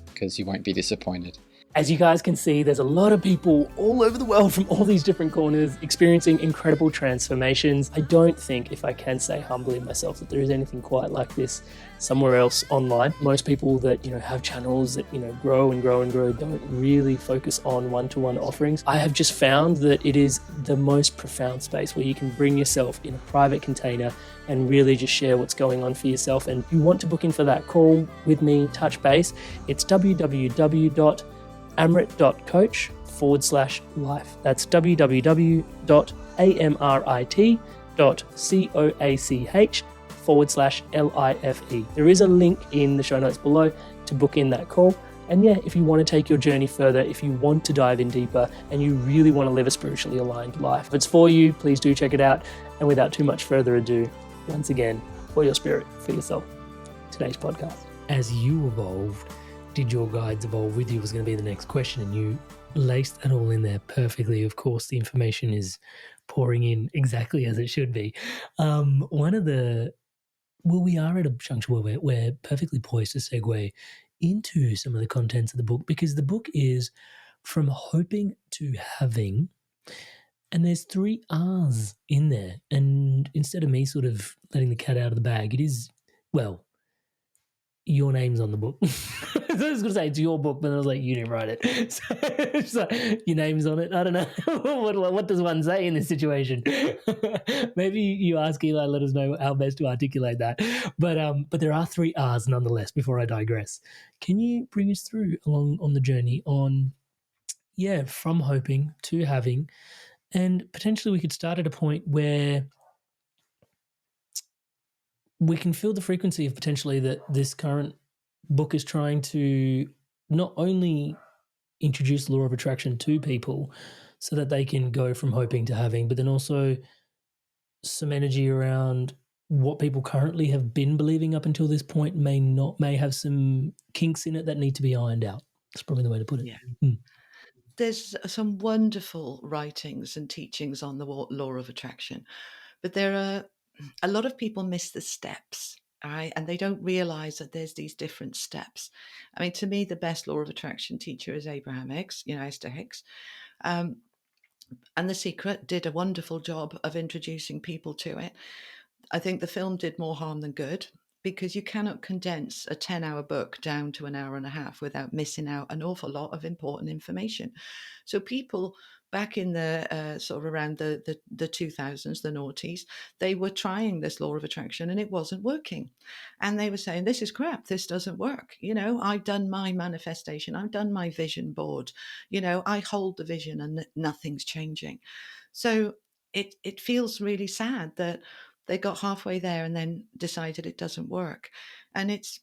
because you won't be disappointed. As you guys can see, there's a lot of people all over the world from all these different corners experiencing incredible transformations. I don't think, if I can say humbly myself, that there is anything quite like this somewhere else online. Most people that, have channels that, grow and grow and grow don't really focus on one-to-one offerings. I have just found that it is the most profound space where you can bring yourself in a private container and really just share what's going on for yourself. And if you want to book in for that call with me, touch base, it's www.amrit.coach/life. That's www.amrit.coach/life. There is a link in the show notes below to book in that call. And yeah, if you want to take your journey further, if you want to dive in deeper and you really want to live a spiritually aligned life, if it's for you, please do check it out. And without too much further ado, once again, for your spirit, for yourself, today's podcast. As you evolved, did your guides evolve with you was going to be the next question, and you laced that all in there perfectly. Of course, the information is pouring in exactly as it should be. We are at a juncture where we're perfectly poised to segue into some of the contents of the book, because the book is From Hoping to Having, and there's 3 R's in there. And instead of me sort of letting the cat out of the bag, it is, well, your name's on the book. I was going to say it's your book, but I was like, you didn't write it. So your name's on it. I don't know. What does one say in this situation? Maybe you ask Eli, let us know how best to articulate that. But there are 3 R's nonetheless, before I digress. Can you bring us through along on the journey on, from hoping to having, and potentially we could start at a point where we can feel the frequency of potentially that this current book is trying to not only introduce the law of attraction to people so that they can go from hoping to having, but then also some energy around what people currently have been believing up until this point may have some kinks in it that need to be ironed out. That's probably the way to put it. Yeah. There's some wonderful writings and teachings on the law of attraction, but there are a lot of people miss the steps, all right, and they don't realize that there's these different steps. I mean, to me, the best law of attraction teacher is Abraham Hicks, Esther Hicks. And The Secret did a wonderful job of introducing people to it. I think the film did more harm than good, because you cannot condense a 10-hour book down to an hour and a half without missing out an awful lot of important information. So people back in the sort of around the 2000s, the noughties, they were trying this law of attraction and it wasn't working. And they were saying, this is crap, this doesn't work. I've done my manifestation, I've done my vision board, I hold the vision and nothing's changing. So it feels really sad that they got halfway there and then decided it doesn't work. And it's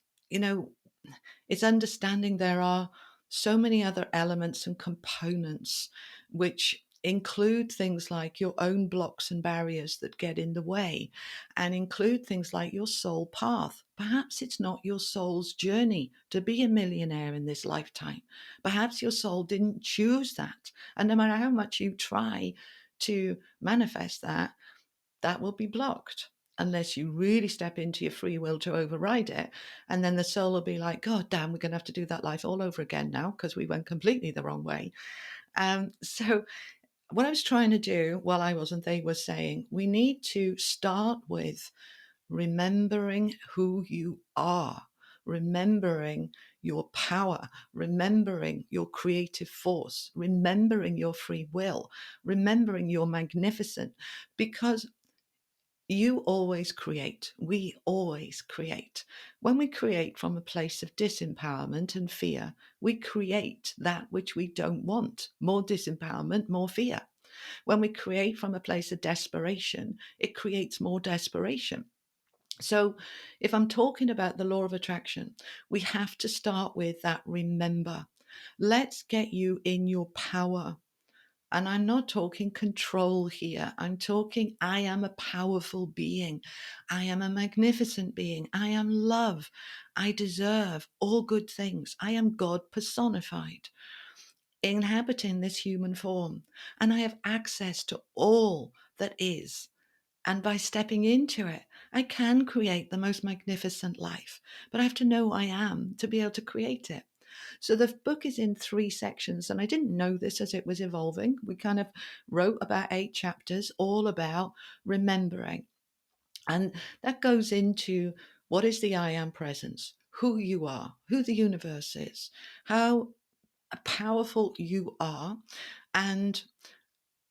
understanding there are so many other elements and components which include things like your own blocks and barriers that get in the way, and include things like your soul path. Perhaps it's not your soul's journey to be a millionaire in this lifetime. Perhaps your soul didn't choose that. And no matter how much you try to manifest that, that will be blocked unless you really step into your free will to override it. And then the soul will be like, God damn, we're going to have to do that life all over again now because we went completely the wrong way. So what I was trying to do while I wasn't, they were saying, we need to start with remembering who you are, remembering your power, remembering your creative force, remembering your free will, remembering you're magnificent, because you always create. We always create. When we create from a place of disempowerment and fear, we create that which we don't want. More disempowerment, more fear. When we create from a place of desperation, it creates more desperation. So if I'm talking about the law of attraction, we have to start with that remember. Let's get you in your power. And I'm not talking control here. I'm talking, I am a powerful being. I am a magnificent being. I am love. I deserve all good things. I am God personified, inhabiting this human form. And I have access to all that is. And by stepping into it, I can create the most magnificent life. But I have to know I am to be able to create it. So the book is in 3 sections, and I didn't know this as it was evolving. We kind of wrote about 8 chapters, all about remembering. And that goes into what is the I am presence, who you are, who the universe is, how powerful you are. And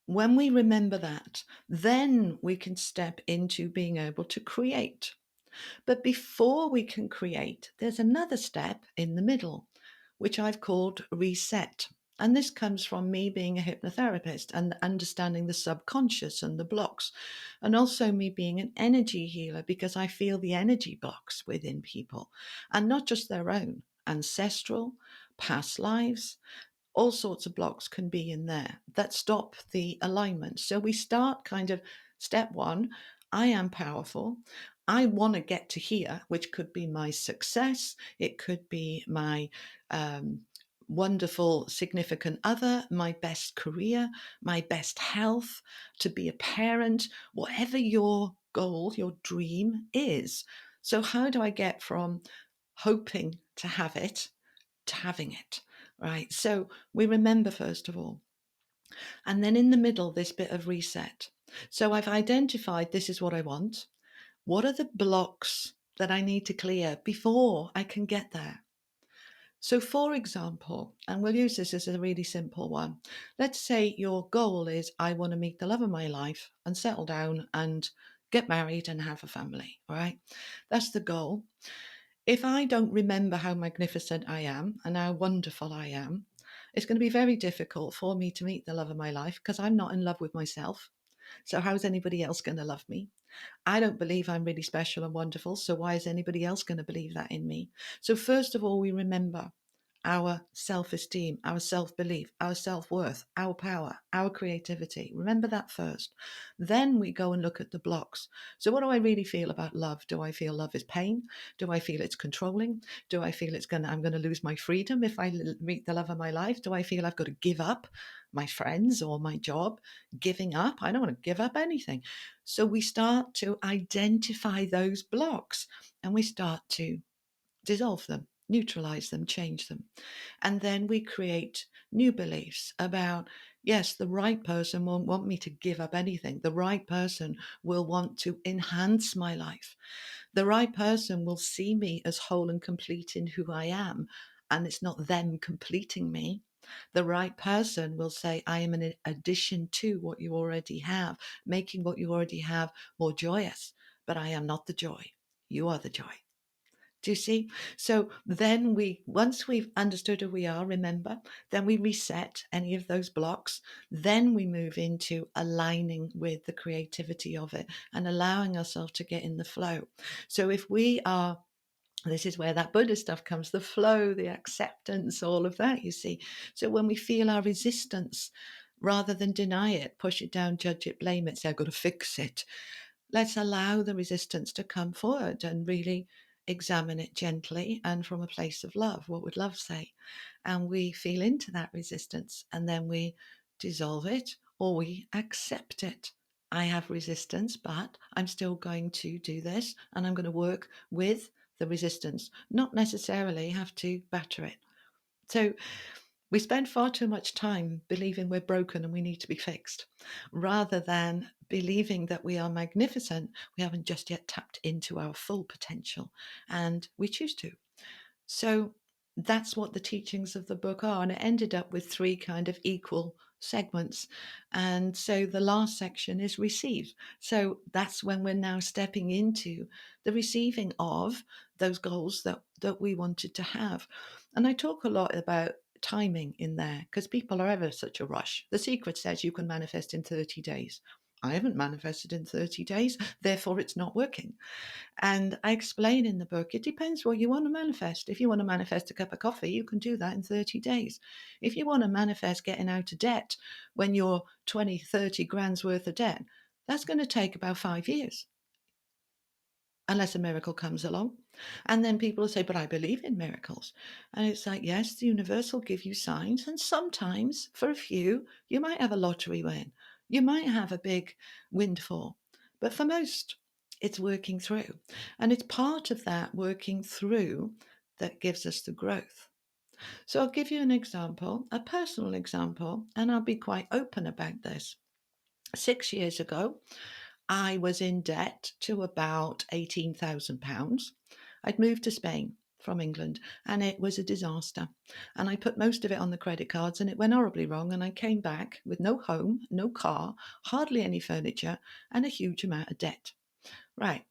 when we remember that, then we can step into being able to create. But before we can create, there's another step in the middle, which I've called reset. And this comes from me being a hypnotherapist and understanding the subconscious and the blocks, and also me being an energy healer because I feel the energy blocks within people, and not just their own, ancestral, past lives. All sorts of blocks can be in there that stop the alignment. So we start kind of step 1, I am powerful. I want to get to here, which could be my success. It could be my wonderful significant other, my best career, my best health, to be a parent, whatever your goal, your dream is. So how do I get from hoping to have it to having it, right? So we remember first of all. And then in the middle, this bit of reset. So I've identified this is what I want. What are the blocks that I need to clear before I can get there? So, for example, and we'll use this as a really simple one. Let's say your goal is I want to meet the love of my life and settle down and get married and have a family, right? That's the goal. If I don't remember how magnificent I am and how wonderful I am, it's going to be very difficult for me to meet the love of my life because I'm not in love with myself. So, how's anybody else going to love me? I don't believe I'm really special and wonderful. So, why is anybody else going to believe that in me? So, first of all, we remember our self esteem, our self belief, our self worth, our power, our creativity. Remember that first. Then we go and look at the blocks. So, what do I really feel about love? Do I feel love is pain? Do I feel it's controlling? Do I feel I'm going to lose my freedom if I meet the love of my life? Do I feel I've got to give up my friends or my job? Giving up? I don't want to give up anything. So, we start to identify those blocks and we start to dissolve them, neutralize them, change them. And then we create new beliefs about, yes, the right person won't want me to give up anything. The right person will want to enhance my life. The right person will see me as whole and complete in who I am. And it's not them completing me. The right person will say, I am an addition to what you already have, making what you already have more joyous. But I am not the joy. You are the joy. Do you see? So then once we've understood who we are, remember, then we reset any of those blocks. Then we move into aligning with the creativity of it and allowing ourselves to get in the flow. So if we are, this is where that Buddha stuff comes, the flow, the acceptance, all of that, you see. So when we feel our resistance, rather than deny it, push it down, judge it, blame it, say, I've got to fix it. Let's allow the resistance to come forward and really examine it gently and from a place of love. What would love say? And we feel into that resistance and then we dissolve it or we accept it. I have resistance, but I'm still going to do this and I'm going to work with the resistance, not necessarily have to batter it. So we spend far too much time believing we're broken and we need to be fixed, rather than believing that we are magnificent. We haven't just yet tapped into our full potential, and we choose to. So that's what the teachings of the book are. And it ended up with 3 kind of equal segments. And so the last section is receive. So that's when we're now stepping into the receiving of those goals that we wanted to have. And I talk a lot about timing in there because people are ever such a rush. The Secret says you can manifest in 30 days. I haven't manifested in 30 days, therefore it's not working. And I explain in the book, it depends what you want to manifest. If you want to manifest a cup of coffee, you can do that in 30 days. If you want to manifest getting out of debt when you're 20, 30 grand's worth of debt, that's going to take about 5 years. Unless a miracle comes along. And then people will say, but I believe in miracles. And it's like, yes, the universe will give you signs. And sometimes, for a few, you might have a lottery win. You might have a big windfall. But for most, it's working through. And it's part of that working through that gives us the growth. So I'll give you an example, a personal example, and I'll be quite open about this. 6 years ago, I was in debt to about £18,000. I'd moved to Spain from England and it was a disaster. And I put most of it on the credit cards and it went horribly wrong. And I came back with no home, no car, hardly any furniture, and a huge amount of debt. Right.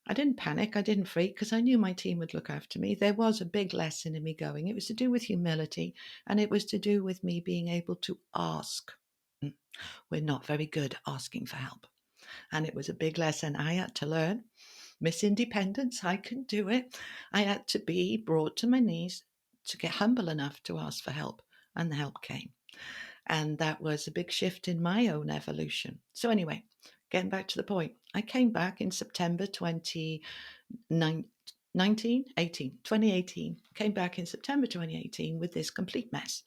I didn't panic. I didn't freak because I knew my team would look after me. There was a big lesson in me going. It was to do with humility and it was to do with me being able to ask. We're not very good at asking for help. And it was a big lesson I had to learn. Miss Independence, I can do it. I had to be brought to my knees to get humble enough to ask for help. And the help came. And that was a big shift in my own evolution. So, anyway, getting back to the point, I came back in September 2018. Came back in September 2018 with this complete mess.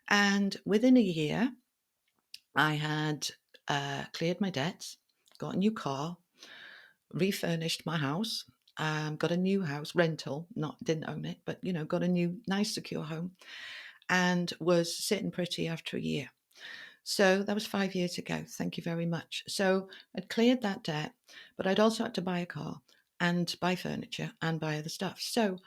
And within a year, I had cleared my debts, got a new car, refurnished my house, got a new house, rental, didn't own it, but got a new, nice, secure home, and was sitting pretty after a year. So that was 5 years ago. Thank you very much. So I'd cleared that debt, but I'd also had to buy a car and buy furniture and buy other stuff. So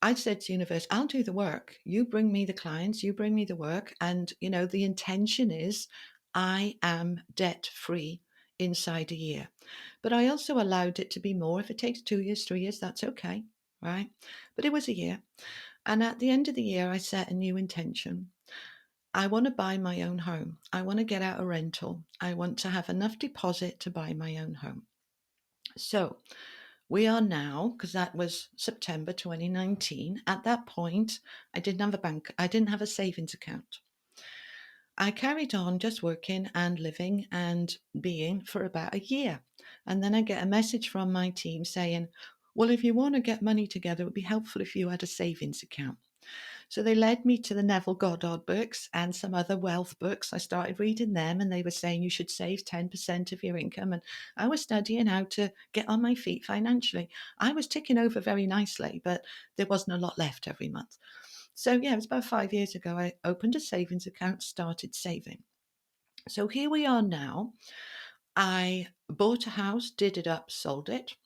I said to the universe, I'll do the work. You bring me the clients, you bring me the work. And, the intention is I am debt free inside a year. But I also allowed it to be more. If it takes 2 years, 3 years, that's okay. Right. But it was a year. And at the end of the year, I set a new intention. I want to buy my own home. I want to get out a rental. I want to have enough deposit to buy my own home. So we are now, because that was September 2019. At that point, I didn't have a bank. I didn't have a savings account. I carried on just working and living and being for about a year. And then I get a message from my team saying, well, if you want to get money together, it would be helpful if you had a savings account. So they led me to the Neville Goddard books and some other wealth books. I started reading them and they were saying you should save 10% of your income. And I was studying how to get on my feet financially. I was ticking over very nicely, but there wasn't a lot left every month. So yeah, it was about 5 years ago. I opened a savings account, started saving. So here we are now. I bought a house, did it up, sold it.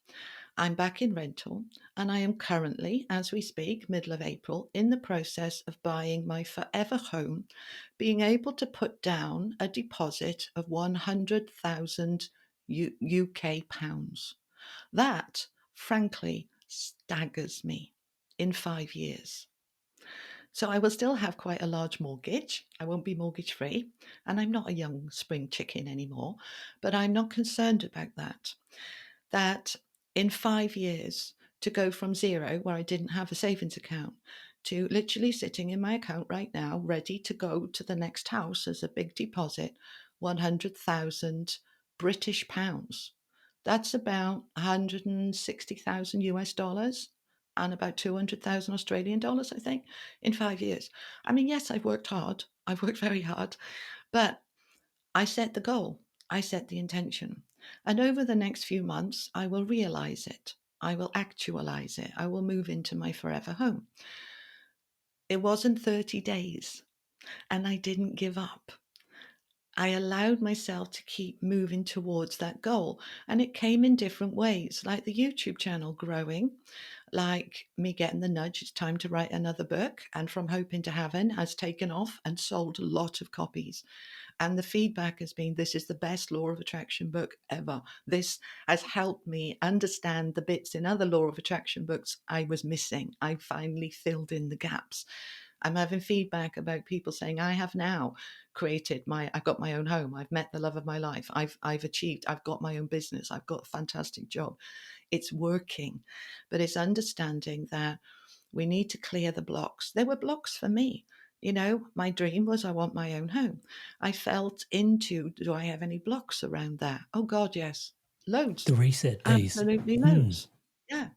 I'm back in rental, and I am currently, as we speak, middle of April, in the process of buying my forever home, being able to put down a deposit of 100,000 UK pounds. That, frankly, staggers me in 5 years. So I will still have quite a large mortgage. I won't be mortgage free, and I'm not a young spring chicken anymore, but I'm not concerned about that. That in 5 years, to go from zero, where I didn't have a savings account, to literally sitting in my account right now, ready to go to the next house as a big deposit, 100,000 British pounds. That's about 160,000 US dollars and about 200,000 Australian dollars, I think, in 5 years. I mean, yes, I've worked hard. I've worked very hard, but I set the goal. I set the intention. And over the next few months, I will realize it. I will actualize it. I will move into my forever home. It wasn't 30 days, and I didn't give up. I allowed myself to keep moving towards that goal. And it came in different ways, like the YouTube channel growing, like me getting the nudge, it's time to write another book. And From Hope into Heaven has taken off and sold a lot of copies. And the feedback has been, this is the best law of attraction book ever. This has helped me understand the bits in other law of attraction books I was missing. I finally filled in the gaps. I'm having feedback about people saying, I have now I've got my own home. I've met the love of my life. I've achieved, I've got my own business. I've got a fantastic job. It's working, but it's understanding that we need to clear the blocks. There were blocks for me. My dream was I want my own home. I felt into, do I have any blocks around that? Oh God, yes. Loads. The reset piece. Absolutely loads. Yeah.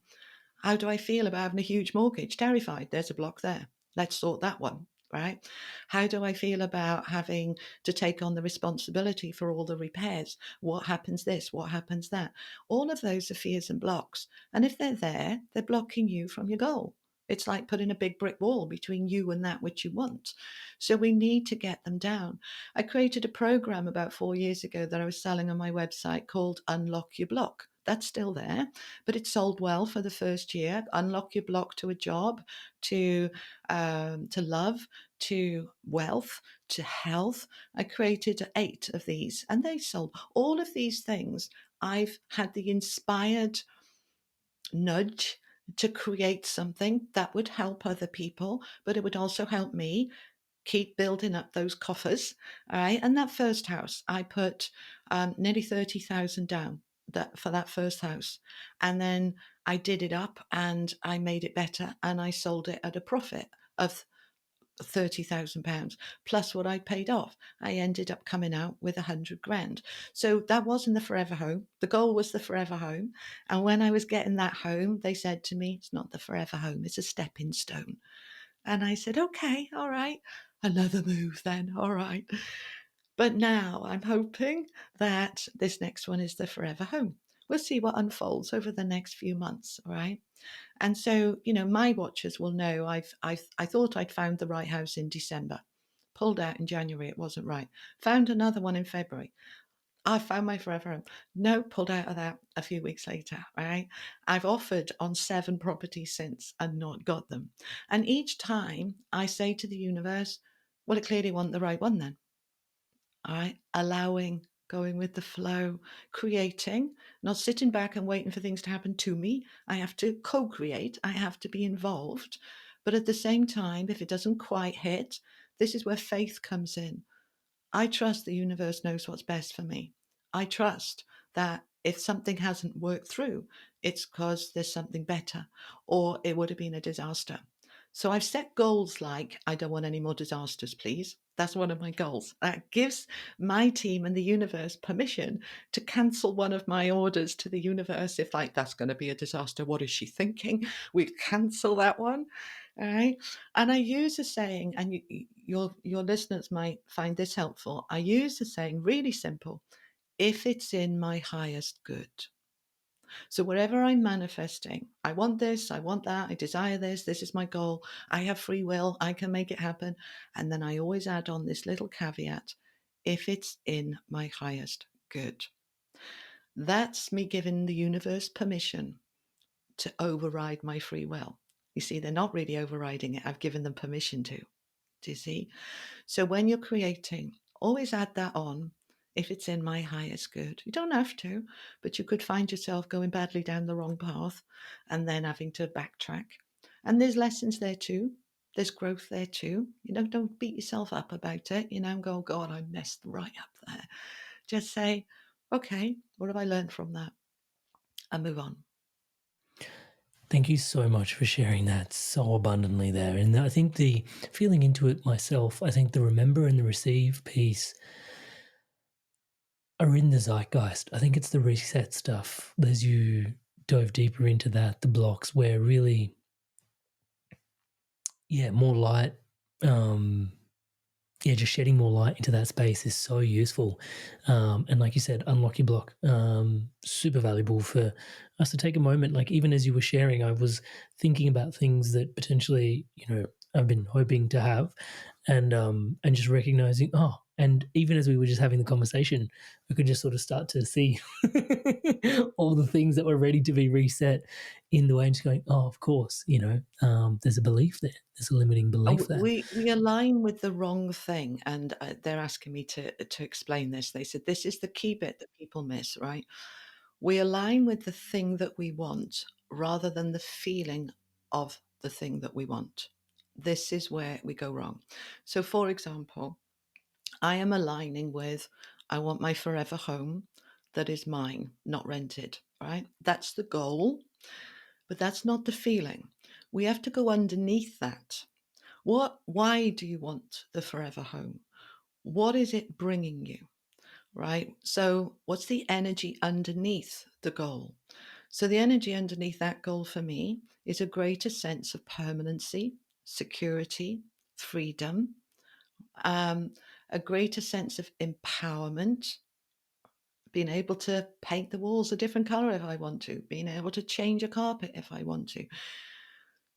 How do I feel about having a huge mortgage? Terrified. There's a block there. Let's sort that one, right? How do I feel about having to take on the responsibility for all the repairs? What happens this? What happens that? All of those are fears and blocks. And if they're there, they're blocking you from your goal. It's like putting a big brick wall between you and that which you want. So we need to get them down. I created a program about 4 years ago that I was selling on my website called Unlock Your Block. That's still there, but it sold well for the first year. Unlock your block to a job, to love, to wealth, to health. I created 8 of these, and they sold. All of these things, I've had the inspired nudge to create something that would help other people, but it would also help me keep building up those coffers. All right. And that first house, I put nearly 30,000 down for that first house. And then I did it up and I made it better and I sold it at a profit of £30,000 plus what I paid off. I ended up coming out with 100 grand. So that wasn't the forever home. The goal was the forever home. And when I was getting that home, they said to me, it's not the forever home, it's a stepping stone. And I said, okay, all right, another move then, all right. But now I'm hoping that this next one is the forever home. We'll see what unfolds over the next few months, all right? And so, my watchers will know I thought I'd found the right house in December, pulled out in January, it wasn't right. Found another one in February. I found my forever home. No, pulled out of that a few weeks later, right? I've offered on 7 properties since and not got them. And each time I say to the universe, well, it clearly wasn't the right one then. All right, allowing, going with the flow, creating, not sitting back and waiting for things to happen to me. I have to co-create, I have to be involved. But at the same time, if it doesn't quite hit, this is where faith comes in. I trust the universe knows what's best for me. I trust that if something hasn't worked through, it's because there's something better, or it would have been a disaster. So I've set goals like, I don't want any more disasters, please. That's one of my goals. That gives my team and the universe permission to cancel one of my orders to the universe. If that's going to be a disaster, what is she thinking? We cancel that one. All right. And I use a saying, and your listeners might find this helpful. I use a saying really simple: if it's in my highest good. So wherever I'm manifesting, I want this, I want that, I desire this is my goal, I have free will, I can make it happen. And then I always add on this little caveat: if it's in my highest good. That's me giving the universe permission to override my free will. You see, they're not really overriding it. I've given them permission to. Do you see? So when you're creating, always add that on: if it's in my highest good. You don't have to, but you could find yourself going badly down the wrong path and then having to backtrack. And there's lessons there too. There's growth there too. Don't beat yourself up about it, and go, God, I messed right up there. Just say, okay, what have I learned from that? And move on. Thank you so much for sharing that so abundantly there. And I think the feeling into it myself, I think the remember and the receive piece are in the zeitgeist. I think it's the reset stuff as you dove deeper into that, the blocks where really, more light, just shedding more light into that space is so useful. And like you said, unlock your block, super valuable for us to take a moment. Like even as you were sharing, I was thinking about things that potentially, I've been hoping to have, and just recognizing, and even as we were just having the conversation, I could just sort of start to see all the things that were ready to be reset in the way, and just going, of course, there's a belief there. There's a limiting belief there. We align with the wrong thing, and they're asking me to explain this. They said this is the key bit that people miss, right? We align with the thing that we want rather than the feeling of the thing that we want. This is where we go wrong. So, for example, I am aligning with, I want my forever home that is mine, not rented, right? That's the goal, but that's not the feeling. We have to go underneath that. Why do you want the forever home? What is it bringing you? Right? So what's the energy underneath the goal? So the energy underneath that goal for me is a greater sense of permanency, security, freedom, a greater sense of empowerment, being able to paint the walls a different color if I want to, being able to change a carpet if I want to.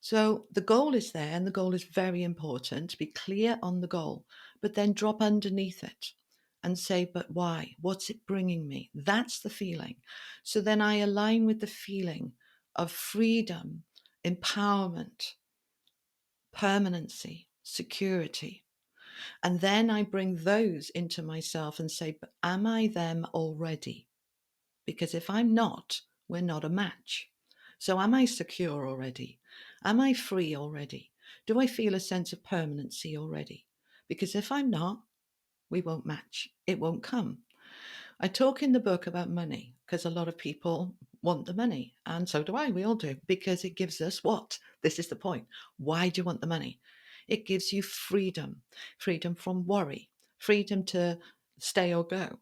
So the goal is there, and the goal is very important. Be clear on the goal, but then drop underneath it and say, but why? What's it bringing me? That's the feeling. So then I align with the feeling of freedom, empowerment, permanency, security. And then I bring those into myself and say, but am I them already? Because if I'm not, we're not a match. So am I secure already? Am I free already? Do I feel a sense of permanency already? Because if I'm not, we won't match. It won't come. I talk in the book about money because a lot of people want the money. And so do I. We all do. Because it gives us what? This is the point. Why do you want the money? It gives you freedom, freedom from worry, freedom to stay or go,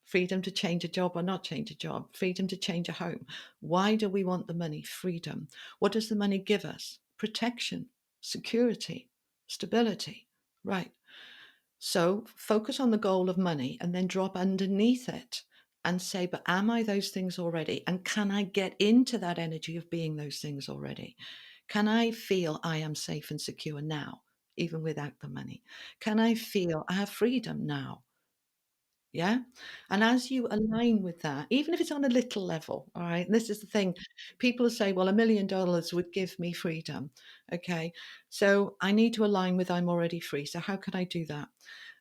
freedom to change a job or not change a job, freedom to change a home. Why do we want the money? Freedom. What does the money give us? Protection, security, stability. Right. So focus on the goal of money and then drop underneath it and say, but am I those things already? And can I get into that energy of being those things already? Can I feel I am safe and secure now, even without the money? Can I feel I have freedom now? Yeah. And as you align with that, even if it's on a little level, all right, and this is the thing, people say, well, $1 million would give me freedom. Okay. So I need to align with I'm already free. So how can I do that?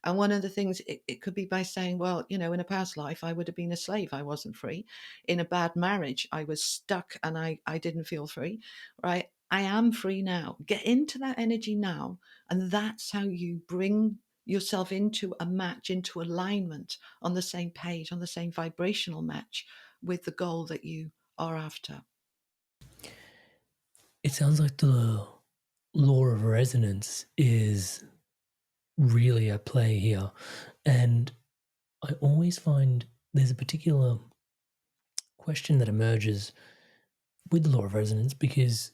And one of the things it could be by saying, well, you know, in a past life, I would have been a slave. I wasn't free. In a bad marriage, I was stuck and I didn't feel free. Right. I am free now. Get into that energy now. And that's how you bring yourself into a match, into alignment on the same page, on the same vibrational match with the goal that you are after. It sounds like the law of resonance is really at play here. And I always find there's a particular question that emerges with the law of resonance because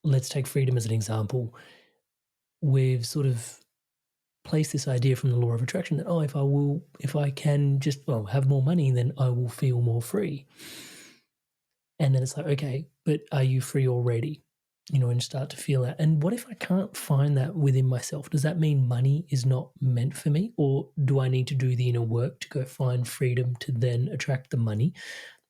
let's take freedom as an example. We've sort of placed this idea from the law of attraction that, oh, if I can just have more money, then I will feel more free. And then it's like, okay, but are you free already? You know, and start to feel that. And what if I can't find that within myself? Does that mean money is not meant for me? Or do I need to do the inner work to go find freedom to then attract the money?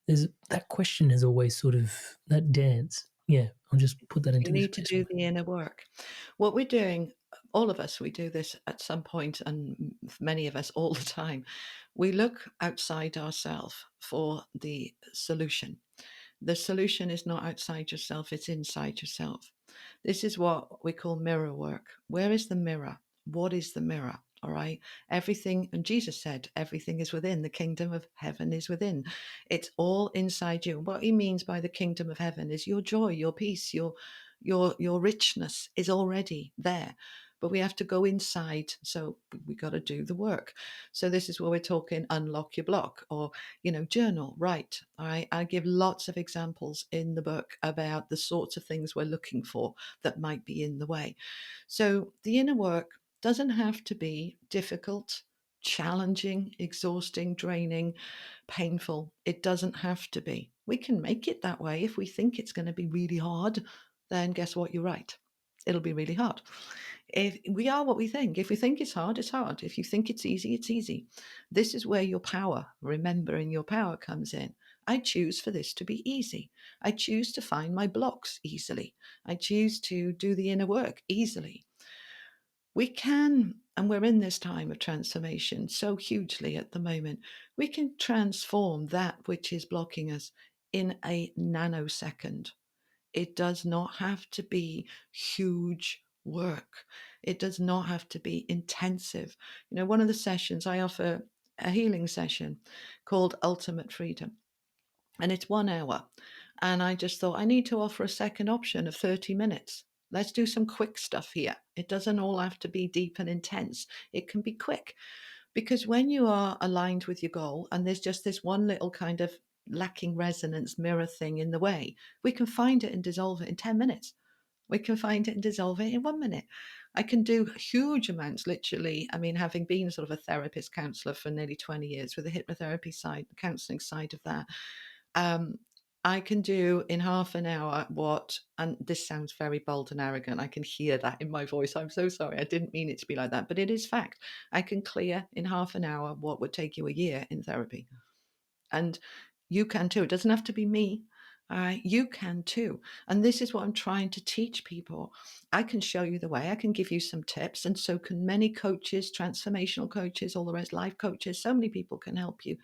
There's that question is always sort of that dance. Yeah, I'll just put that into You this need to do the inner work. What we're doing, all of us, we do this at some point, and many of us all the time. We look outside ourselves for the solution. The solution is not outside yourself, it's inside yourself. This is what we call mirror work. Where is the mirror? What is the mirror? All right. Everything, and Jesus said, everything is within. The kingdom of heaven is within. It's all inside you. What he means by the kingdom of heaven is your joy, your peace, your richness is already there. But we have to go inside. So we got to do the work. So this is where we're talking unlock your block or, you know, journal, write. All right. I give lots of examples in the book about the sorts of things we're looking for that might be in the way. So the inner work doesn't have to be difficult, challenging, exhausting, draining, painful. It doesn't have to be. We can make it that way. If we think it's going to be really hard, then guess what? You're right. It'll be really hard. If we are what we think, if we think it's hard, it's hard. If you think it's easy, it's easy. This is where your power, remembering your power, comes in. I choose for this to be easy. I choose to find my blocks easily. I choose to do the inner work easily. We can, and we're in this time of transformation so hugely at the moment, we can transform that which is blocking us in a nanosecond. It does not have to be huge work. It does not have to be intensive. You know, one of the sessions I offer a healing session called Ultimate Freedom, and it's 1 hour. And I just thought I need to offer a second option of 30 minutes. Let's do some quick stuff here. It doesn't all have to be deep and intense. It can be quick because when you are aligned with your goal and there's just this one little kind of lacking resonance mirror thing in the way, we can find it and dissolve it in 10 minutes. We can find it and dissolve it in 1 minute. I can do huge amounts, literally. I mean, having been sort of a therapist counselor for nearly 20 years with the hypnotherapy side, the counseling side of that, I can do in half an hour what, and this sounds very bold and arrogant. I can hear that in my voice. I'm so sorry. I didn't mean it to be like that, but it is fact. I can clear in half an hour what would take you a year in therapy. And you can too. It doesn't have to be me. You can too. And this is what I'm trying to teach people. I can show you the way. I can give you some tips. And so can many coaches, transformational coaches, all the rest, life coaches. So many people can help you.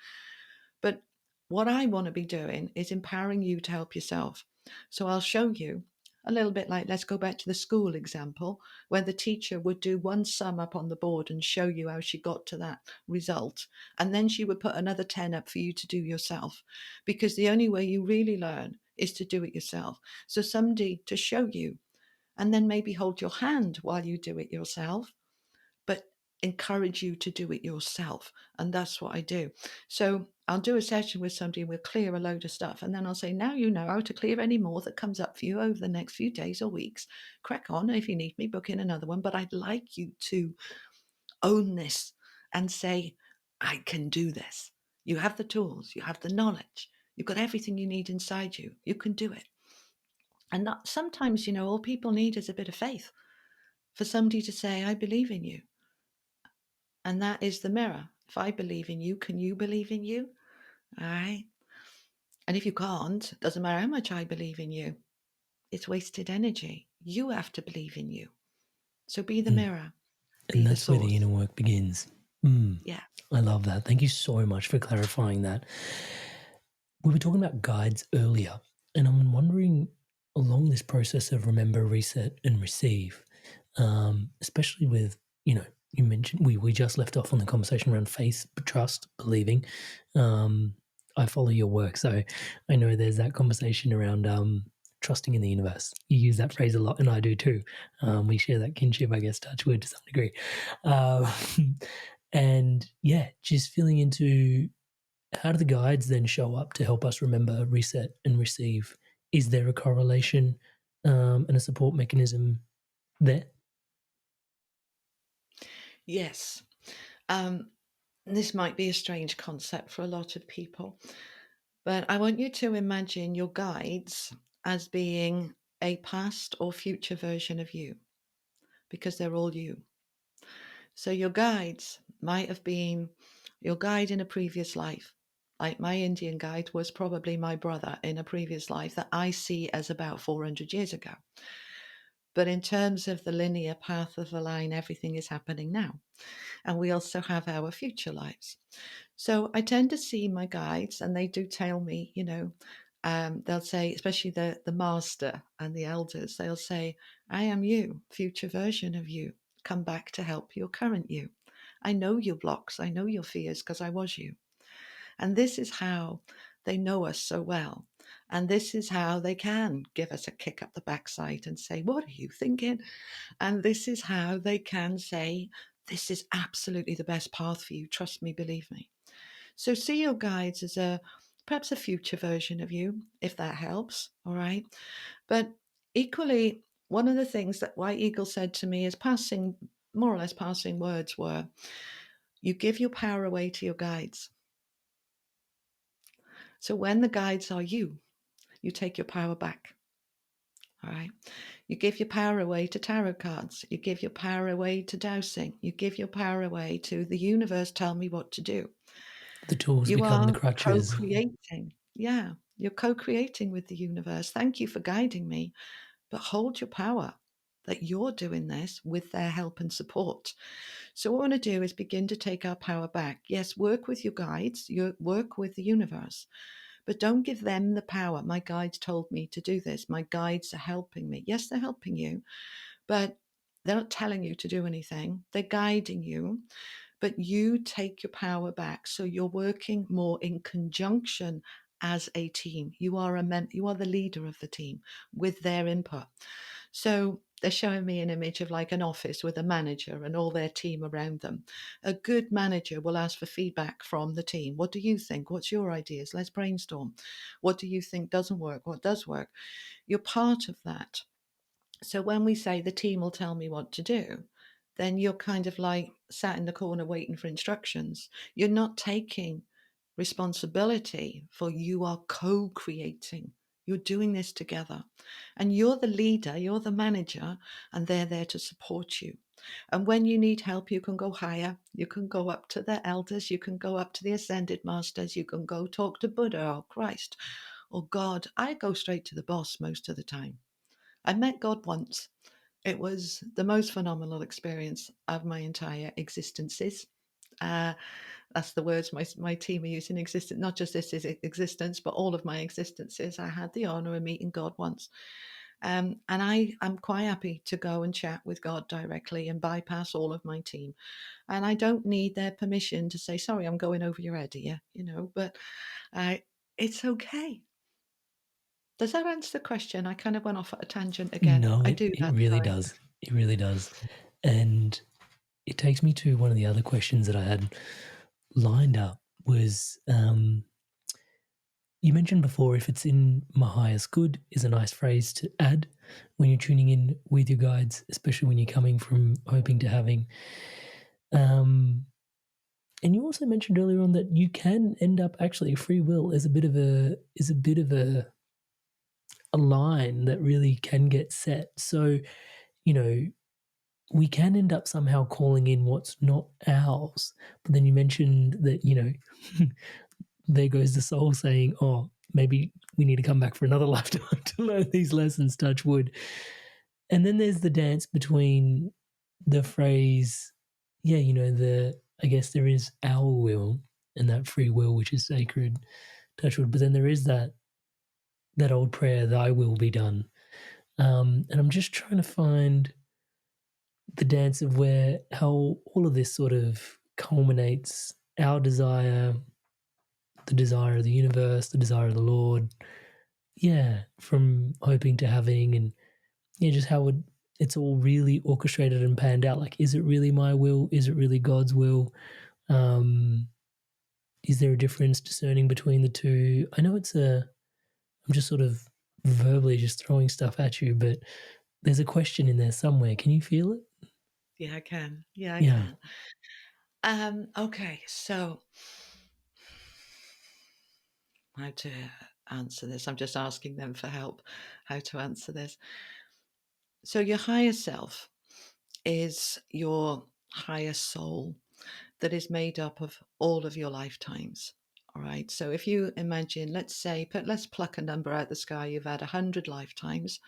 But what I want to be doing is empowering you to help yourself. So I'll show you a little bit like, let's go back to the school example, where the teacher would do one sum up on the board and show you how she got to that result. And then she would put another 10 up for you to do yourself, because the only way you really learn is to do it yourself. So somebody to show you, and then maybe hold your hand while you do it yourself, but encourage you to do it yourself. And that's what I do. So I'll do a session with somebody and we'll clear a load of stuff. And then I'll say, now you know how to clear any more that comes up for you over the next few days or weeks. Crack on. If you need me, book in another one. But I'd like you to own this and say, I can do this. You have the tools, you have the knowledge, you've got everything you need inside you. You can do it. And that sometimes, all people need is a bit of faith for somebody to say, I believe in you. And that is the mirror. If I believe in you, can you believe in you? All right. And if you can't, it doesn't matter how much I believe in you. It's wasted energy. You have to believe in you. So be the mirror. Be And the that's source. where the inner work begins. Yeah. I love that. Thank you so much for clarifying that. We were talking about guides earlier, and I'm wondering along this process of remember, reset, and receive, especially with, you mentioned we just left off on the conversation around faith, trust, believing. I follow your work, so I know there's that conversation around trusting in the universe. You use that phrase a lot, and I do too. We share that kinship, I guess, touch wood to some degree. And yeah, just feeling into how do the guides then show up to help us remember, reset, and receive? Is there a correlation and a support mechanism there? Yes. This might be a strange concept for a lot of people, but I want you to imagine your guides as being a past or future version of you, because they're all you. So your guides might have been your guide in a previous life. Like my Indian guide was probably my brother in a previous life that I see as about 400 years ago. But in terms of the linear path of the line, everything is happening now. And we also have our future lives. So I tend to see my guides, and they do tell me, they'll say, especially the master and the elders, they'll say, I am you, future version of you. Come back to help your current you. I know your blocks. I know your fears because I was you. And this is how they know us so well. And this is how they can give us a kick up the backside and say, what are you thinking? And this is how they can say, this is absolutely the best path for you. Trust me, believe me. So see your guides as perhaps a future version of you, if that helps. All right. But equally, one of the things that White Eagle said to me is more or less passing words were, you give your power away to your guides. So when the guides are you take your power back. All right. You give your power away to tarot cards. You give your power away to dowsing. You give your power away to the universe. Tell me what to do. The tools You become are the crutches. co-creating. Yeah. You're co-creating with the universe. Thank you for guiding me, but hold your power that you're doing this with their help and support. So what I want to do is begin to take our power back. Yes, work with your guides, work with the universe, but don't give them the power. My guides told me to do this. My guides are helping me. Yes, they're helping you, but they're not telling you to do anything. They're guiding you, but you take your power back. So you're working more in conjunction as a team. You are you are the leader of the team with their input. So they're showing me an image of like an office with a manager and all their team around them. A good manager will ask for feedback from the team. What do you think? What's your ideas? Let's brainstorm. What do you think doesn't work? What does work? You're part of that. So when we say the team will tell me what to do, then you're kind of like sat in the corner waiting for instructions. You're not taking responsibility, for you are co-creating. You're doing this together. And you're the leader, you're the manager, and they're there to support you. And when you need help, you can go higher. You can go up to the elders. You can go up to the ascended masters. You can go talk to Buddha or Christ or God. I go straight to the boss most of the time. I met God once. It was the most phenomenal experience of my entire existences. That's the words my team are using, existence, not just this is existence, but all of my existences. I had the honor of meeting God once. And I am quite happy to go and chat with God directly and bypass all of my team. And I don't need their permission to say, sorry, I'm going over your head here, but it's okay. Does that answer the question? I kind of went off at a tangent again. No, I it do that. really Sorry. does. It really does. And it takes me to one of the other questions that I had lined up was, you mentioned before, if it's in my highest good is a nice phrase to add when you're tuning in with your guides, especially when you're coming from hoping to having. And you also mentioned earlier on that you can end up actually free will is a bit of a line that really can get set. So, we can end up somehow calling in what's not ours. But then you mentioned that, there goes the soul saying, oh, maybe we need to come back for another lifetime to learn these lessons, touch wood. And then there's the dance between the phrase, I guess there is our will and that free will, which is sacred, touch wood. But then there is that old prayer, thy will be done. And I'm just trying to find the dance of how all of this sort of culminates, our desire, the desire of the universe, the desire of the Lord. Yeah, from hoping to having, and just how it's all really orchestrated and panned out. Like, is it really my will? Is it really God's will? Is there a difference discerning between the two? I know I'm just sort of verbally just throwing stuff at you, but there's a question in there somewhere. Can you feel it? Yeah, I can. Yeah, I can. Okay, so how to answer this? I'm just asking them for help, how to answer this. So your higher self is your higher soul that is made up of all of your lifetimes. All right. So if you imagine, let's pluck a number out of the sky. You've had 100 lifetimes.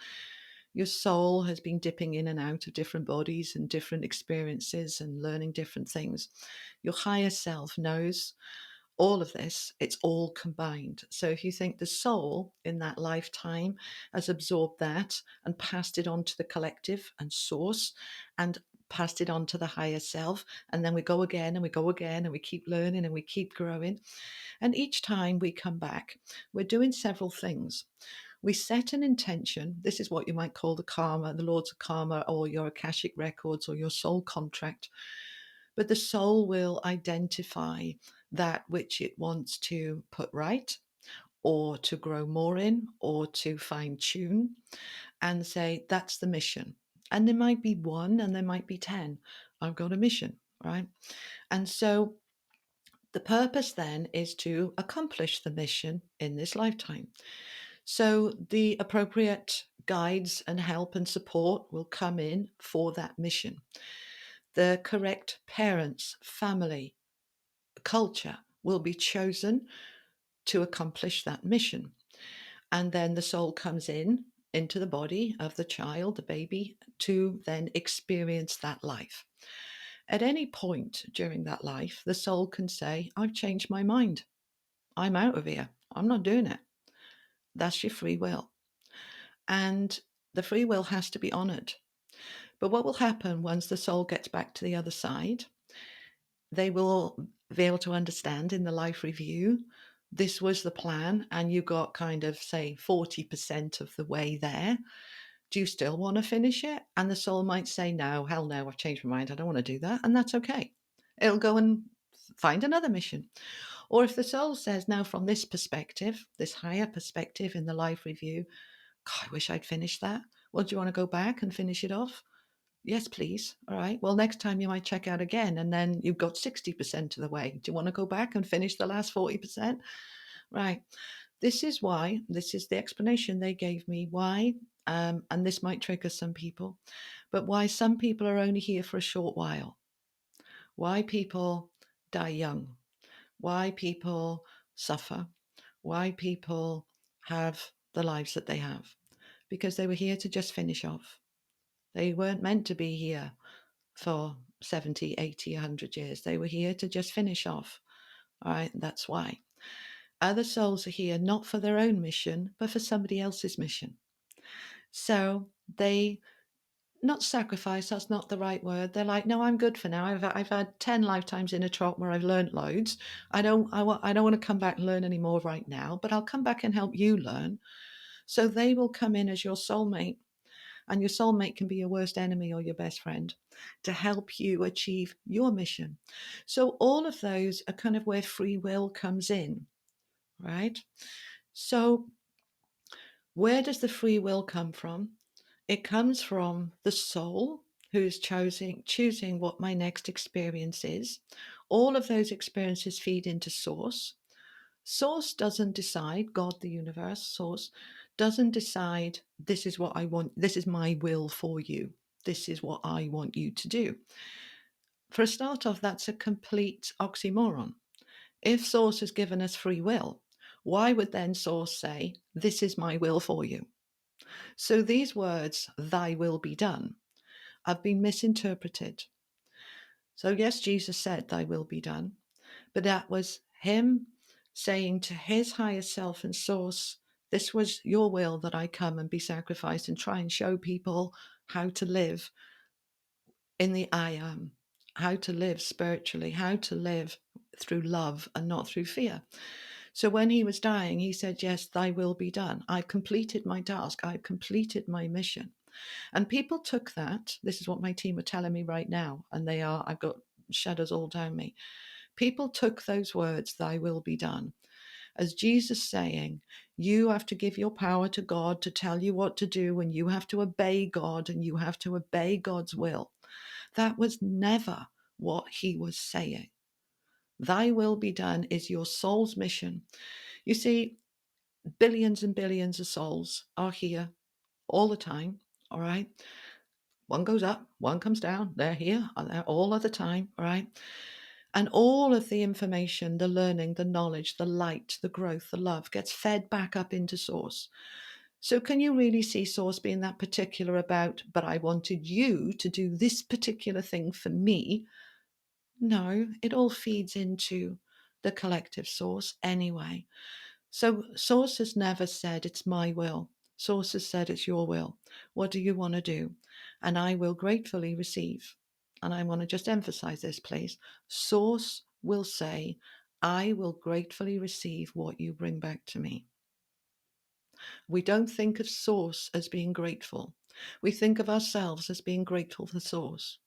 Your soul has been dipping in and out of different bodies and different experiences and learning different things. Your higher self knows all of this, it's all combined. So if you think the soul in that lifetime has absorbed that and passed it on to the collective and source and passed it on to the higher self, and then we go again and we go again and we keep learning and we keep growing. And each time we come back, we're doing several things. We set an intention. This is what you might call the karma, the Lords of Karma, or your Akashic records, or your soul contract. But the soul will identify that which it wants to put right, or to grow more in, or to fine tune, and say, that's the mission. And there might be one and there might be 10. I've got a mission, right? And so the purpose then is to accomplish the mission in this lifetime. So the appropriate guides and help and support will come in for that mission. The correct parents, family, culture will be chosen to accomplish that mission. And then the soul comes into the body of the child, the baby, to then experience that life. At any point during that life, the soul can say, I've changed my mind. I'm out of here. I'm not doing it. That's your free will. And the free will has to be honored. But what will happen once the soul gets back to the other side? They will be able to understand in the life review, this was the plan, and you got kind of, say, 40% of the way there. Do you still want to finish it? And the soul might say, no, hell no, I've changed my mind. I don't want to do that. And that's okay. It'll go and find another mission. Or if the soul says, now from this perspective, this higher perspective in the life review, God, I wish I'd finished that. Well, do you want to go back and finish it off? Yes, please. All right. Well, next time you might check out again, and then you've got 60% of the way. Do you want to go back and finish the last 40%? Right. This is why, this is the explanation they gave me why, and this might trigger some people, but why some people are only here for a short while, why people die young, why people suffer, why people have the lives that they have, because they were here to just finish off. They weren't meant to be here for 70, 80, 100 years. They were here to just finish off. All right, that's why. Other souls are here not for their own mission, but for somebody else's mission. So they not sacrifice, that's not the right word. They're like, no, I'm good for now. I've had 10 lifetimes in a trot where I've learned loads. I don't want to come back and learn anymore right now, but I'll come back and help you learn. So they will come in as your soulmate, and your soulmate can be your worst enemy or your best friend to help you achieve your mission. So all of those are kind of where free will comes in, right? So where does the free will come from? It comes from the soul who's choosing what my next experience is. All of those experiences feed into source. Source doesn't decide, God, the universe, source doesn't decide, this is what I want, this is my will for you, this is what I want you to do. For a start off, that's a complete oxymoron. If source has given us free will, why would then source say, this is my will for you? So these words, thy will be done, have been misinterpreted. So yes, Jesus said, thy will be done, but that was him saying to his higher self and source, this was your will that I come and be sacrificed and try and show people how to live in the I am, how to live spiritually, how to live through love and not through fear. So when he was dying, he said, yes, thy will be done. I've completed my task. I've completed my mission. And people took that. This is what my team are telling me right now. And I've got shadows all down me. People took those words, thy will be done, as Jesus saying, you have to give your power to God to tell you what to do, and you have to obey God, and you have to obey God's will. That was never what he was saying. Thy will be done is your soul's mission. You see, billions and billions of souls are here all the time, all right? One goes up, one comes down, they're here, they're all of the time, all right? And all of the information, the learning, the knowledge, the light, the growth, the love gets fed back up into source. So can you really see source being that particular about, but I wanted you to do this particular thing for me? No, it all feeds into the collective source anyway. So source has never said it's my will. Source has said it's your will. What do you want to do? And I will gratefully receive. And I want to just emphasize this, please. Source will say, I will gratefully receive what you bring back to me. We don't think of source as being grateful. We think of ourselves as being grateful for source.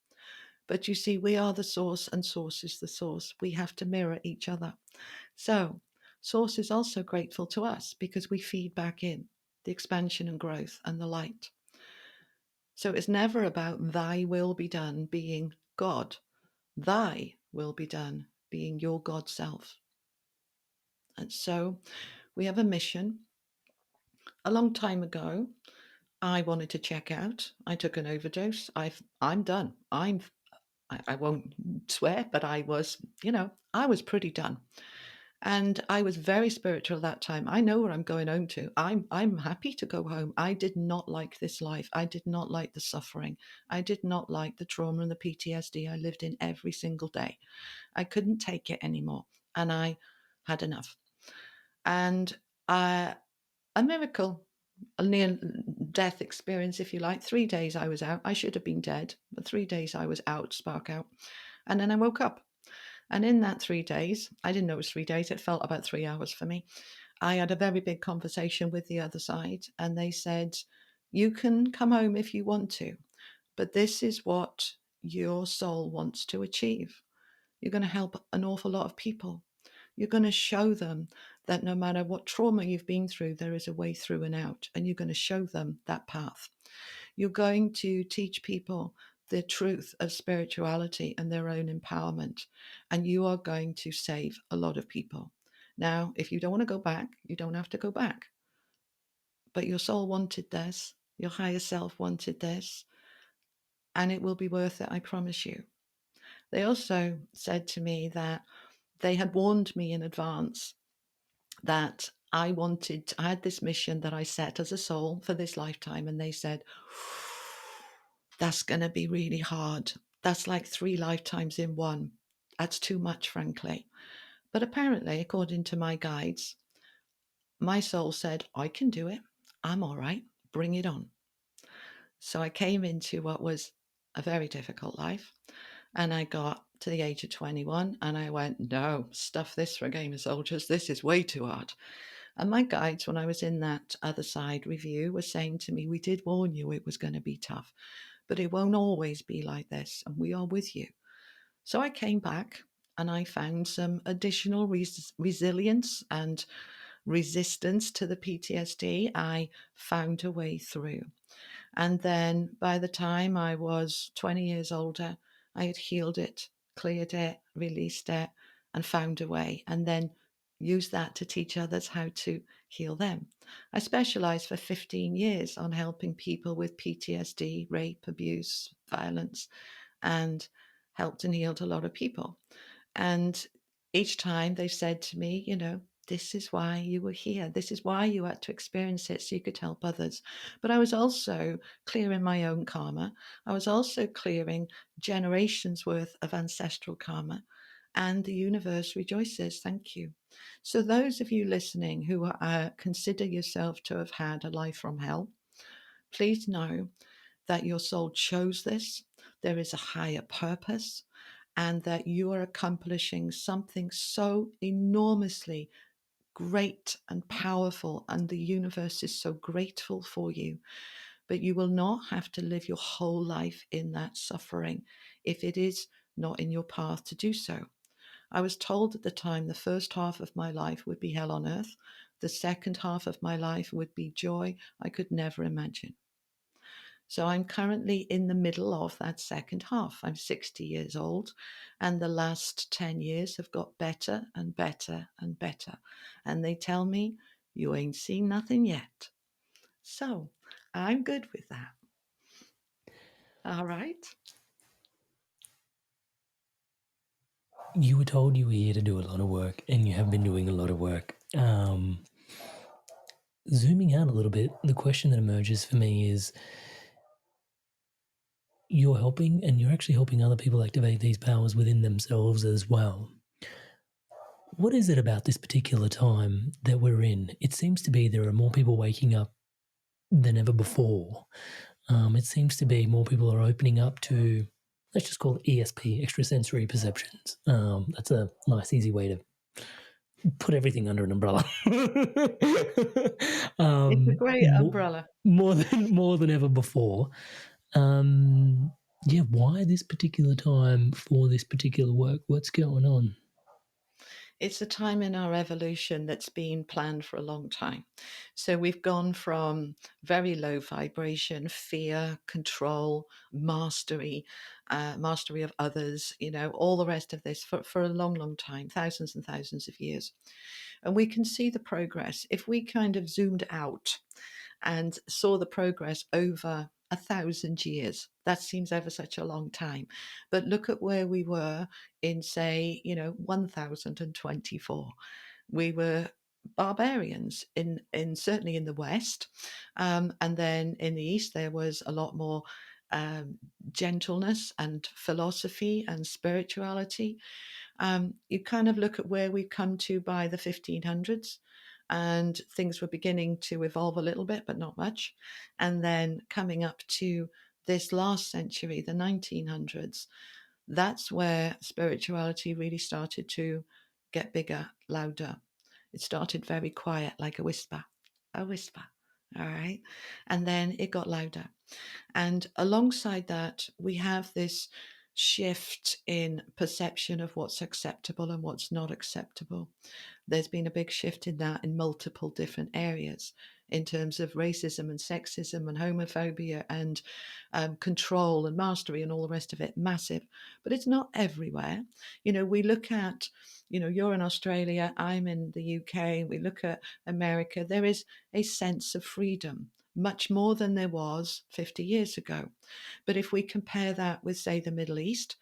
But you see, we are the source and source is the source. We have to mirror each other. So source is also grateful to us because we feed back in the expansion and growth and the light. So it's never about thy will be done being God. Thy will be done being your God self. And so we have a mission. A long time ago, I wanted to check out. I took an overdose. I'm done. I won't swear, but I was pretty done. And I was very spiritual at that time. I know where I'm going home to. I'm happy to go home. I did not like this life. I did not like the suffering. I did not like the trauma and the PTSD I lived in every single day. I couldn't take it anymore. And I had enough. And a miracle, a near death experience, if you like. 3 days I was out. I should have been dead, but 3 days I was out, spark out. And then I woke up. And in that 3 days, I didn't know it was 3 days, it felt about 3 hours for me. I had a very big conversation with the other side, and they said, you can come home if you want to, but this is what your soul wants to achieve. You're going to help an awful lot of people. You're going to show them that no matter what trauma you've been through, there is a way through and out, and you're going to show them that path. You're going to teach people the truth of spirituality and their own empowerment, and you are going to save a lot of people. Now, if you don't want to go back, you don't have to go back. But your soul wanted this, your higher self wanted this, and it will be worth it, I promise you. They also said to me that they had warned me in advance that I had this mission that I set as a soul for this lifetime, and they said, that's going to be really hard. That's like 3 lifetimes in one. That's too much, frankly. But apparently, according to my guides, my soul said, I can do it. I'm all right. Bring it on. So I came into what was a very difficult life. And I got to the age of 21 and I went, no, stuff this for a game of soldiers. This is way too hard. And my guides, when I was in that other side review, were saying to me, we did warn you it was going to be tough, but it won't always be like this. And we are with you. So I came back and I found some additional resilience and resistance to the PTSD. I found a way through. And then by the time I was 20 years older, I had healed it, cleared it, released it, and found a way. And then used that to teach others how to heal them. I specialized for 15 years on helping people with PTSD, rape, abuse, violence, and helped and healed a lot of people. And each time they said to me, this is why you were here. This is why you had to experience it so you could help others. But I was also clearing my own karma. I was also clearing generations worth of ancestral karma. And the universe rejoices. Thank you. So those of you listening who consider yourself to have had a life from hell, please know that your soul chose this. There is a higher purpose, and that you are accomplishing something so enormously great and powerful, and the universe is so grateful for you. But you will not have to live your whole life in that suffering if it is not in your path to do so. I was told at the time the first half of my life would be hell on earth. The second half of my life would be joy I could never imagine. So I'm currently in the middle of that second half. I'm 60 years old, and the last 10 years have got better and better and better. And they tell me, you ain't seen nothing yet. So I'm good with that. All right. You were told you were here to do a lot of work, and you have been doing a lot of work. Zooming out a little bit, the question that emerges for me is, you're helping, and you're actually helping other people activate these powers within themselves as well. What is it about this particular time that we're in? It seems to be there are more people waking up than ever before. It seems to be more people are opening up to, let's just call it ESP, extrasensory perceptions. That's a nice, easy way to put everything under an umbrella. It's a great umbrella. More than ever before. Why this particular time for this particular work? What's going on? It's a time in our evolution that's been planned for a long time. So we've gone from very low vibration, fear, control, mastery of others, all the rest of this for a long, long time, thousands and thousands of years. And we can see the progress. If we kind of zoomed out and saw the progress over 1,000 years. That seems ever such a long time. But look at where we were in, say, 1024. We were barbarians in certainly in the West. And then in the East, there was a lot more gentleness and philosophy and spirituality. You kind of look at where we've come to by the 1500s, and things were beginning to evolve a little bit, but not much. And then coming up to this last century, the 1900s, that's where spirituality really started to get bigger, louder. It started very quiet, like a whisper, all right? And then it got louder. And alongside that, we have this shift in perception of what's acceptable and what's not acceptable. There's been a big shift in that in multiple different areas in terms of racism and sexism and homophobia and control and mastery and all the rest of it. Massive. But it's not everywhere. We look at, you're in Australia, I'm in the UK, we look at America, there is a sense of freedom, much more than there was 50 years ago. But if we compare that with, say, the Middle East,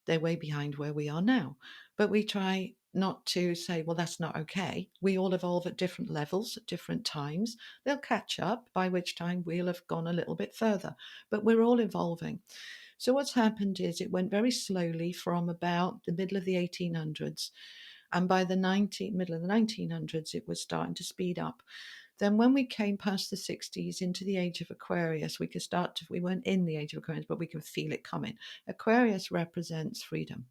they're way behind where we are now. But we try not to say, well, that's not okay. We all evolve at different levels at different times. They'll catch up, by which time we'll have gone a little bit further. But we're all evolving. So what's happened is it went very slowly from about the middle of the 1800s. And by the middle of the 1900s, it was starting to speed up. Then when we came past the 60s into the age of Aquarius, we weren't in the age of Aquarius, but we could feel it coming. Aquarius represents freedom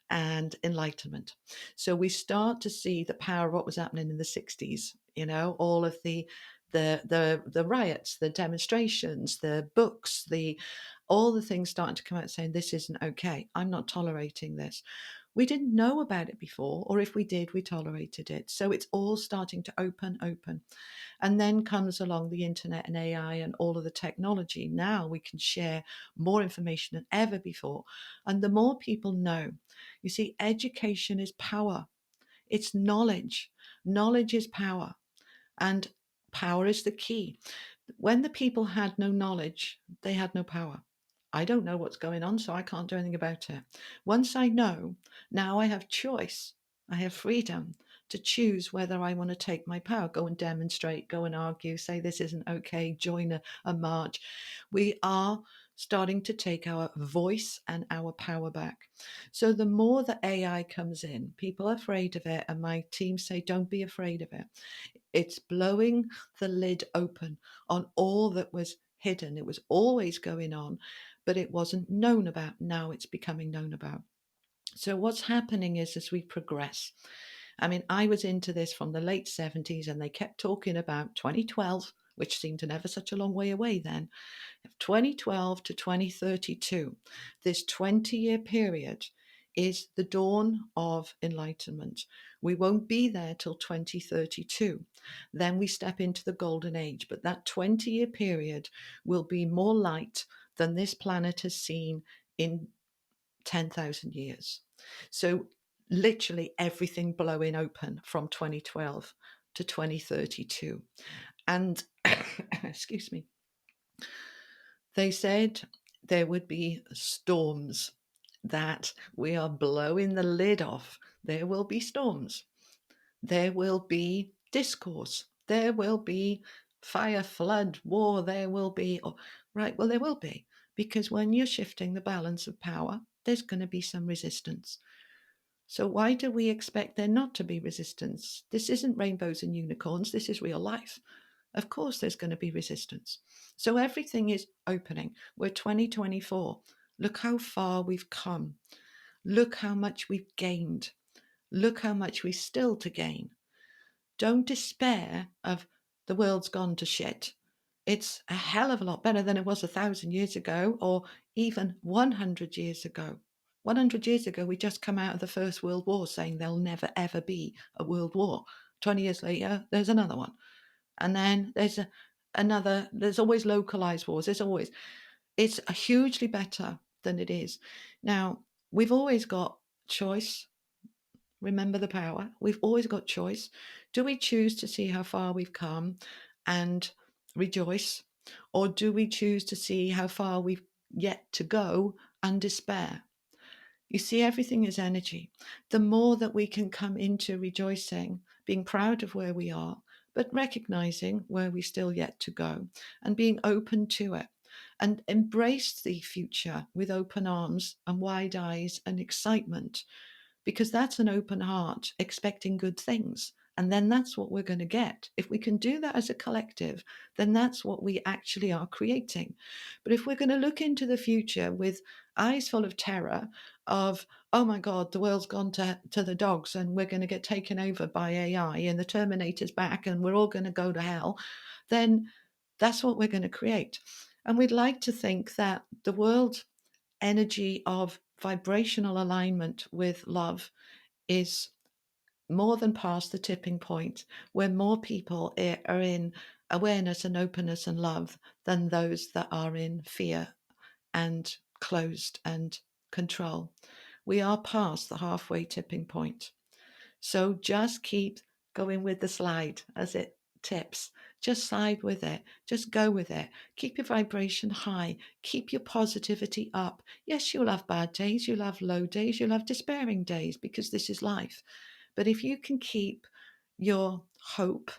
and enlightenment. So we start to see the power of what was happening in the 60s, all of the riots, the demonstrations, the books, all the things starting to come out saying this isn't okay. I'm not tolerating this. We didn't know about it before, or if we did, we tolerated it. So it's all starting to open. And then comes along the internet and AI and all of the technology. Now we can share more information than ever before. And the more people know, you see, education is power. It's knowledge. Knowledge is power. And power is the key. When the people had no knowledge, they had no power. I don't know what's going on, so I can't do anything about it. Once I know, now I have choice. I have freedom to choose whether I want to take my power, go and demonstrate, go and argue, say this isn't okay, join a march. We are starting to take our voice and our power back. So the more the AI comes in, people are afraid of it, and my team say, don't be afraid of it. It's blowing the lid open on all that was hidden. It was always going on, but it wasn't known about. Now it's becoming known about. So what's happening is as we progress, I mean, I was into this from the late 70s and they kept talking about 2012, which seemed an ever such a long way away then, 2012 to 2032. This 20-year period is the dawn of enlightenment. We won't be there till 2032. Then we step into the golden age. But that 20-year period will be more light than this planet has seen in 10,000 years. So literally everything blowing open from 2012 to 2032. And excuse me, they said there would be storms, that we are blowing the lid off. There will be storms. There will be discourse. There will be fire, flood, war. There will be, right, well, there will be. Because when you're shifting the balance of power, there's going to be some resistance. So why do we expect there not to be resistance? This isn't rainbows and unicorns. This is real life. Of course, there's going to be resistance. So everything is opening. We're 2024. Look how far we've come. Look how much we've gained. Look how much we've still to gain. Don't despair of the world's gone to shit. It's a hell of a lot better than it was 1,000 years ago or even 100 years ago. 100 years ago, we just come out of the First World War saying there'll never, ever be a world war. 20 years later, there's another one. And then there's there's always localized wars. It's hugely better than it is. Now, we've always got choice. Remember the power. We've always got choice. Do we choose to see how far we've come and rejoice? Or do we choose to see how far we've yet to go and despair? You see, everything is energy. The more that we can come into rejoicing, being proud of where we are, but recognizing where we still yet to go and being open to it and embrace the future with open arms and wide eyes and excitement, because that's an open heart expecting good things. And then that's what we're going to get. If we can do that as a collective, then that's what we actually are creating. But if we're going to look into the future with eyes full of terror of, oh my God, the world's gone to the dogs and we're going to get taken over by AI and the Terminator's back and we're all going to go to hell, then that's what we're going to create. And we'd like to think that the world energy of vibrational alignment with love is more than past the tipping point, where more people are in awareness and openness and love than those that are in fear and closed and control. We are past the halfway tipping point. So just keep going with the slide as it tips. Just slide with it. Just go with it. Keep your vibration high. Keep your positivity up. Yes, you'll have bad days. You'll have low days. You'll have despairing days, because this is life. But if you can keep your hope,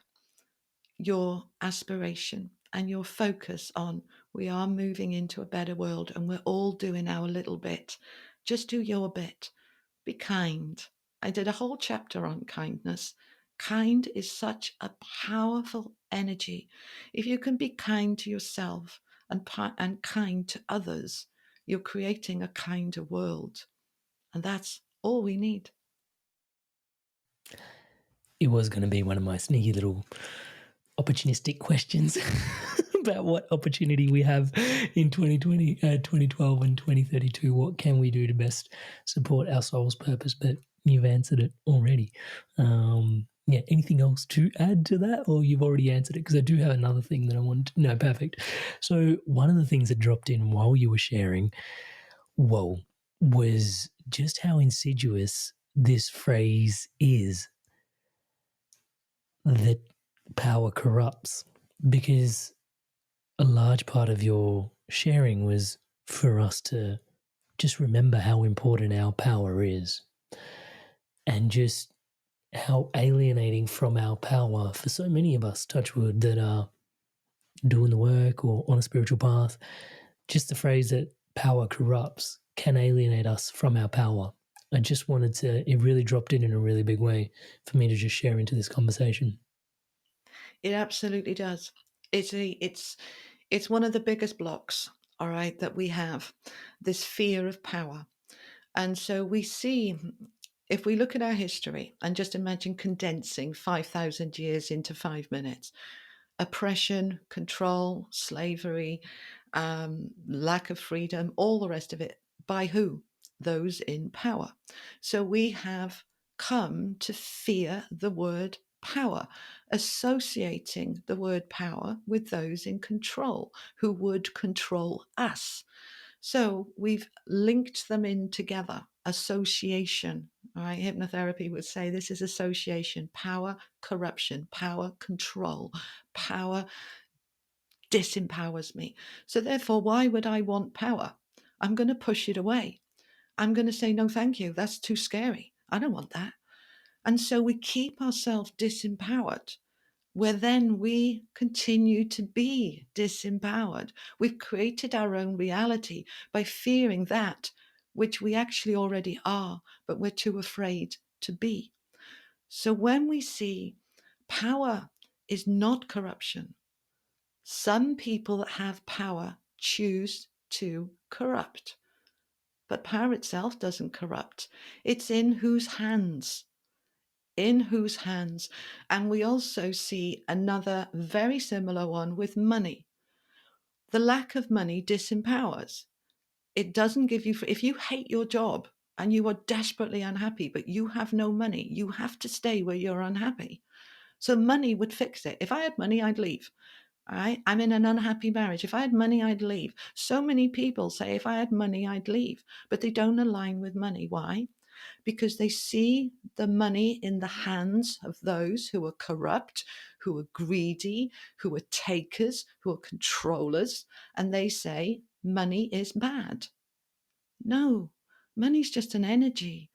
your aspiration, and your focus on, we are moving into a better world and we're all doing our little bit. Just do your bit. Be kind. I did a whole chapter on kindness. Kind is such a powerful energy. If you can be kind to yourself and kind to others, you're creating a kinder world. And that's all we need. It was going to be one of my sneaky little opportunistic questions about what opportunity we have in 2020, 2012 and 2032. What can we do to best support our soul's purpose? But you've answered it already. Yeah, anything else to add to that, or you've already answered it? Because I do have another thing that I want to... No, perfect. So one of the things that dropped in while you were sharing, was just how insidious this phrase is, that power corrupts. Because a large part of your sharing was for us to just remember how important our power is, and just how alienating from our power for so many of us, touch wood, that are doing the work or on a spiritual path. Just the phrase that power corrupts can alienate us from our power. I just wanted to, it really dropped in a really big way for me to just share into this conversation. It absolutely does. It's one of the biggest blocks, all right, that we have, this fear of power. And so we see, if we look at our history and just imagine condensing 5,000 years into 5 minutes, oppression, control, slavery, lack of freedom, all the rest of it, by who? Those in power. So we have come to fear the word power, associating the word power with those in control who would control us. So we've linked them in together, association. All right, hypnotherapy would say this is association, power, corruption, power, control, power disempowers me. So therefore, why would I want power? I'm going to push it away. I'm going to say, no, thank you. That's too scary. I don't want that. And so we keep ourselves disempowered, where then we continue to be disempowered. We've created our own reality by fearing that which we actually already are, but we're too afraid to be. So when we see power is not corruption, some people that have power choose to corrupt. But power itself doesn't corrupt. It's in whose hands? In whose hands? And we also see another very similar one with money. The lack of money disempowers. It doesn't give you, if you hate your job and you are desperately unhappy, but you have no money, you have to stay where you're unhappy. So money would fix it. If I had money, I'd leave. All right. I'm in an unhappy marriage. If I had money, I'd leave. So many people say, if I had money, I'd leave, but they don't align with money. Why? Because they see the money in the hands of those who are corrupt, who are greedy, who are takers, who are controllers, and they say money is bad. No, money's just an energy.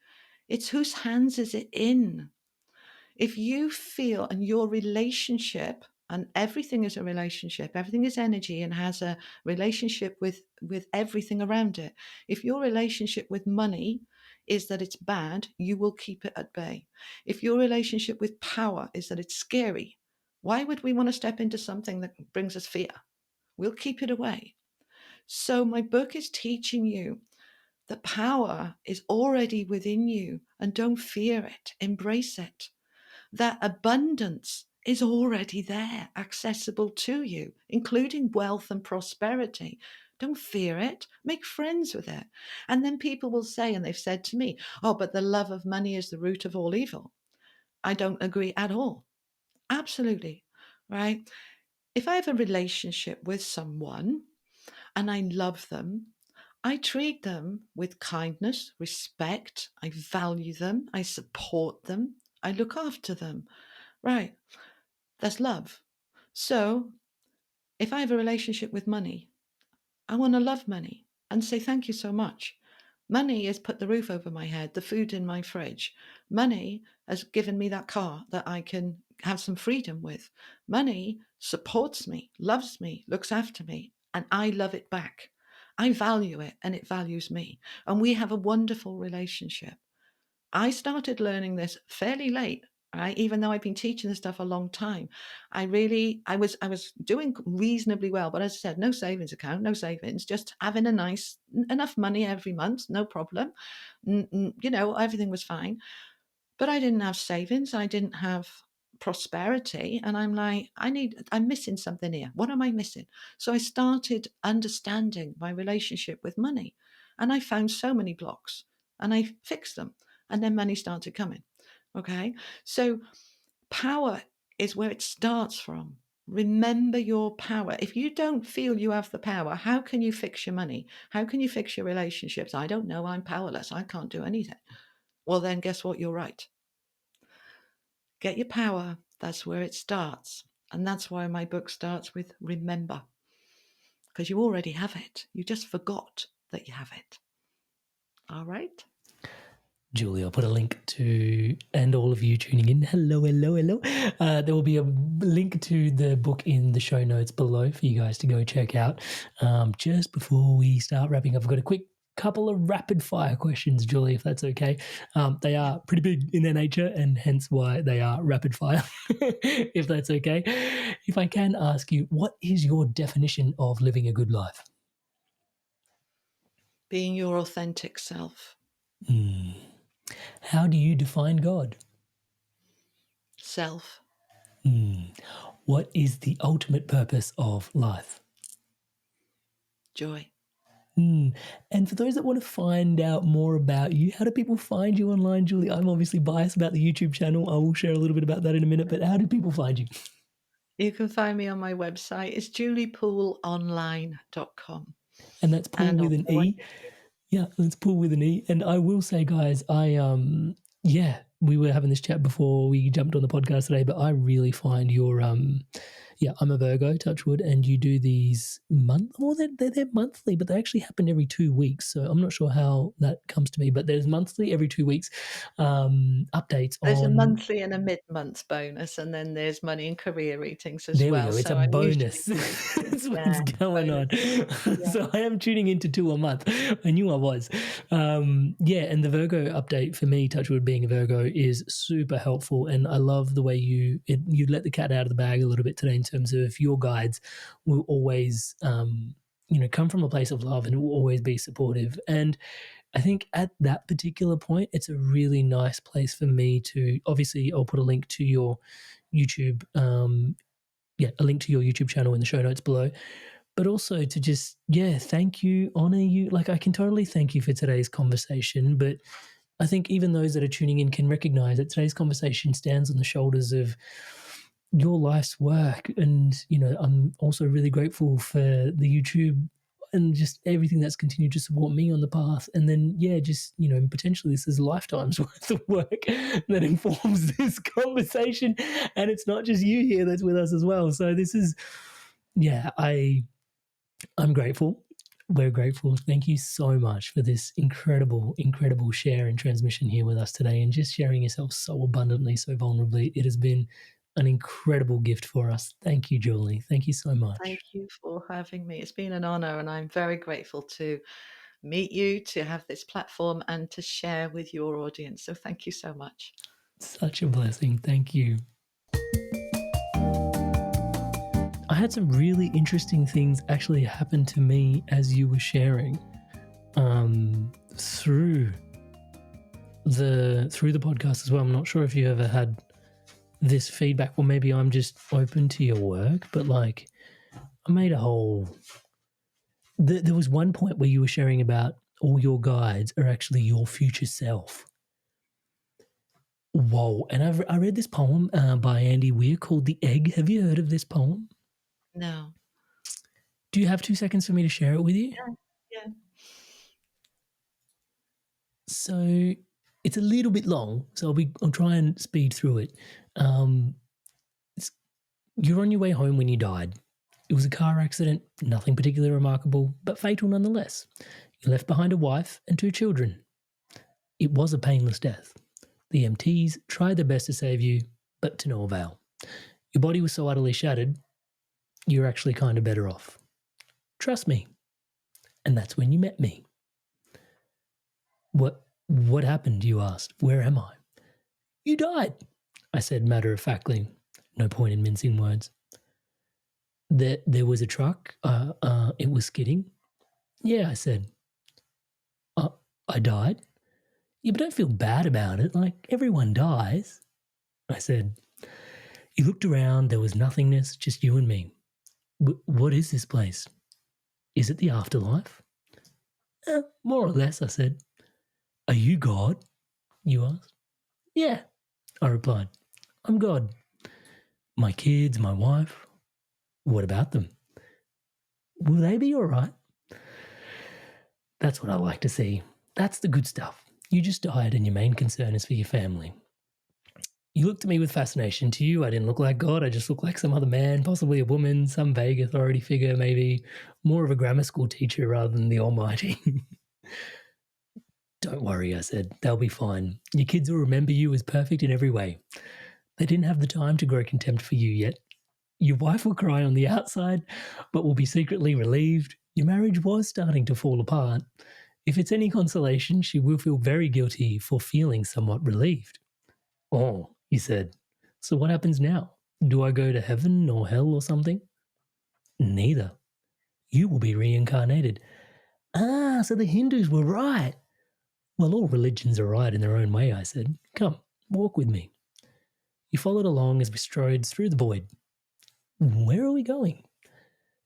It's whose hands is it in? If you feel, and your relationship, and everything is a relationship, everything is energy and has a relationship with everything around it. If your relationship with money is that it's bad, you will keep it at bay. If your relationship with power is that it's scary, why would we want to step into something that brings us fear? We'll keep it away. So my book is teaching you that power is already within you, and don't fear it, embrace it. That abundance is already there, accessible to you, including wealth and prosperity. Don't fear it. Make friends with it. And then people will say, and they've said to me, oh, but the love of money is the root of all evil. I don't agree at all. Absolutely. Right? If I have a relationship with someone and I love them, I treat them with kindness, respect. I value them. I support them. I look after them. Right. That's love. So if I have a relationship with money, I want to love money and say thank you so much. Money has put the roof over my head, the food in my fridge. Money has given me that car that I can have some freedom with. Money supports me, loves me, looks after me, and I love it back. I value it and it values me. And we have a wonderful relationship. I started learning this fairly late, right? Even though I've been teaching this stuff a long time. I was doing reasonably well, but as I said, no savings account, no savings, just having a nice enough money every month, no problem. Everything was fine. But I didn't have savings. I didn't have prosperity. And I'm like, I'm missing something here. What am I missing? So I started understanding my relationship with money. And I found so many blocks and I fixed them. And then money started coming. Okay. So power is where it starts from. Remember your power. If you don't feel you have the power, how can you fix your money? How can you fix your relationships? I don't know. I'm powerless. I can't do anything. Well, then guess what? You're right. Get your power. That's where it starts. And that's why my book starts with remember. Because you already have it. You just forgot that you have it. All right. Julie, I'll put a link to, and all of you tuning in, hello. There will be a link to the book in the show notes below for you guys to go check out. Just before we start wrapping up, I've got a quick couple of rapid fire questions, Julie, if that's okay. They are pretty big in their nature and hence why they are rapid fire, if that's okay. If I can ask you, what is your definition of living a good life? Being your authentic self. How do you define God? Self. What is the ultimate purpose of life? Joy. And for those that want to find out more about you, how do people find you online, Julie? I'm obviously biased about the YouTube channel. I will share a little bit about that in a minute, but how do people find you? You can find me on my website. It's juliepooleonline.com. And that's Poole with an E. Yeah, that's Poole with an E. And I will say, guys, we were having this chat before we jumped on the podcast today, but I really find your I'm a Virgo, touch wood, and you do these they're monthly, but they actually happen every 2 weeks. So I'm not sure how that comes to me, but there's monthly every 2 weeks updates. There's a monthly and a mid-month bonus, and then there's money and career readings as there well. We go. It's so a bonus. That's what's going on. So I am tuning into 2 a month. I knew I was. And the Virgo update for me, touchwood, being a Virgo, is super helpful. And I love the way you let the cat out of the bag a little bit today in terms of your guides will always, come from a place of love and will always be supportive. And I think at that particular point, it's a really nice place for me to, obviously, I'll put a link to your YouTube, a link to your YouTube channel in the show notes below, but also to just, thank you, honor you. Like, I can totally thank you for today's conversation, but I think even those that are tuning in can recognize that today's conversation stands on the shoulders of your life's work. And, I'm also really grateful for the YouTube and just everything that's continued to support me on the path. And then, potentially this is a lifetime's worth of work that informs this conversation. And it's not just you here that's with us as well. So this is, I'm grateful. We're grateful. Thank you so much for this incredible, incredible share and transmission here with us today, and just sharing yourself so abundantly, so vulnerably. It has been an incredible gift for us. Thank you, Julie. Thank you so much. Thank you for having me. It's been an honor, and I'm very grateful to meet you, to have this platform, and to share with your audience. So thank you so much. Such a blessing. Thank you. I had some really interesting things actually happen to me as you were sharing through the podcast as well. I'm not sure if you ever had this feedback, or maybe I'm just open to your work, but like I made a whole There was one point where you were sharing about all your guides are actually your future self. Whoa. And I read this poem by Andy Weir called The Egg. Have you heard of this poem? No. Do you have 2 seconds for me to share it with you? Yeah. So it's a little bit long, so I'll try and speed through it. You're on your way home when you died. It was a car accident, nothing particularly remarkable, but fatal nonetheless. You left behind a wife and 2 children. It was a painless death. The EMTs tried their best to save you, but to no avail. Your body was so utterly shattered, you're actually kind of better off. Trust me. And that's when you met me. What happened, you asked? Where am I? You died, I said matter-of-factly. No point in mincing words. There was a truck. It was skidding. Yeah, I said. I died? Yeah, but don't feel bad about it. Like, everyone dies. I said. You looked around. There was nothingness, just you and me. What is this place? Is it the afterlife? More or less, I said. Are you God? You asked. Yeah, I replied. I'm God. My kids, my wife. What about them? Will they be all right? That's what I like to see. That's the good stuff. You just died and your main concern is for your family. You looked at me with fascination. To you, I didn't look like God. I just looked like some other man, possibly a woman, some vague authority figure, maybe more of a grammar school teacher rather than the Almighty. Don't worry, I said. They'll be fine. Your kids will remember you as perfect in every way. They didn't have the time to grow contempt for you yet. Your wife will cry on the outside, but will be secretly relieved. Your marriage was starting to fall apart. If it's any consolation, she will feel very guilty for feeling somewhat relieved. Oh, he said. So what happens now? Do I go to heaven or hell or something? Neither. You will be reincarnated. Ah, so the Hindus were right. Well, all religions are right in their own way, I said. Come, walk with me. You followed along as we strode through the void. Where are we going?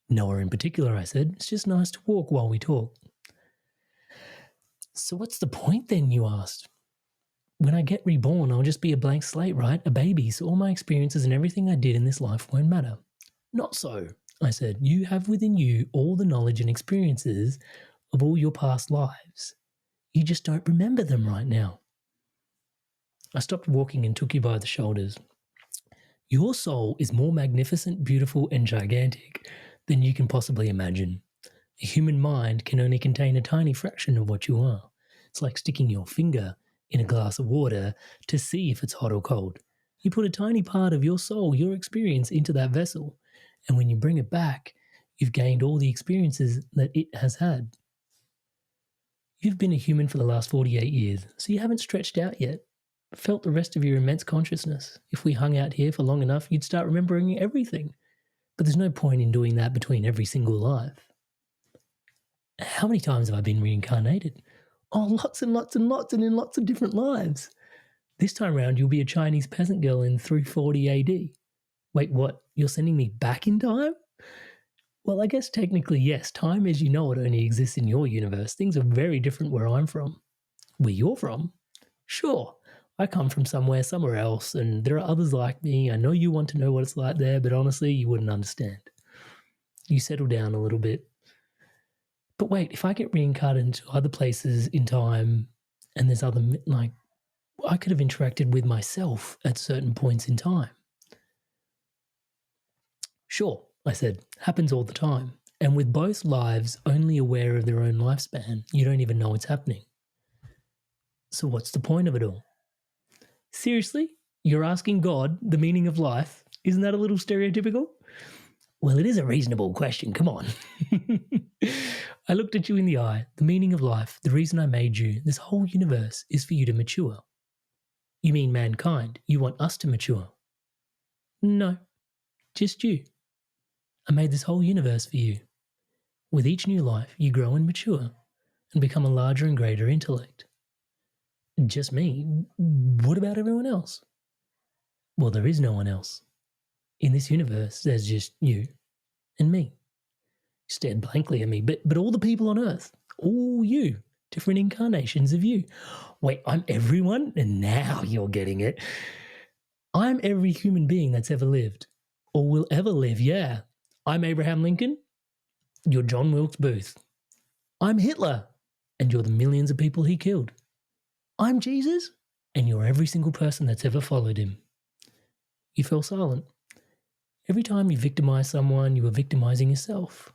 Nowhere in particular, I said. It's just nice to walk while we talk. So what's the point then, you asked? When I get reborn, I'll just be a blank slate, right? A baby, so all my experiences and everything I did in this life won't matter. Not so, I said. You have within you all the knowledge and experiences of all your past lives. You just don't remember them right now. I stopped walking and took you by the shoulders. Your soul is more magnificent, beautiful, and gigantic than you can possibly imagine. The human mind can only contain a tiny fraction of what you are. It's like sticking your finger in a glass of water to see if it's hot or cold. You put a tiny part of your soul, your experience, into that vessel, and when you bring it back, you've gained all the experiences that it has had. You've been a human for the last 48 years, so you haven't stretched out yet. Felt the rest of your immense consciousness. If we hung out here for long enough, you'd start remembering everything. But there's no point in doing that between every single life. How many times have I been reincarnated? Oh, lots and lots and lots, and in lots of different lives. This time round, you'll be a Chinese peasant girl in 340 AD. Wait, what? You're sending me back in time? Well, I guess technically, yes. Time as you know it only exists in your universe. Things are very different where I'm from. Where you're from? Sure. I come from somewhere else, and there are others like me. I know you want to know what it's like there, but honestly, you wouldn't understand. You settle down a little bit. But wait, if I get reincarnated into other places in time, and there's other, like, I could have interacted with myself at certain points in time. Sure, I said, happens all the time. And with both lives only aware of their own lifespan, you don't even know it's happening. So what's the point of it all? Seriously? You're asking God the meaning of life? Isn't that a little stereotypical? Well, it is a reasonable question. Come on. I looked at you in the eye. The meaning of life, the reason I made you, this whole universe is for you to mature. You mean mankind? You want us to mature? No, just you. I made this whole universe for you. With each new life, you grow and mature and become a larger and greater intellect. Just me? What about everyone else? Well, there is no one else. In this universe, there's just you and me. Stared blankly at me. But all the people on earth, all you, different incarnations of you. Wait, I'm everyone? And now you're getting it. I'm every human being that's ever lived or will ever live, yeah. I'm Abraham Lincoln. You're John Wilkes Booth. I'm Hitler, and you're the millions of people he killed. I'm Jesus, and you're every single person that's ever followed him. You fell silent. Every time you victimize someone, you are victimizing yourself.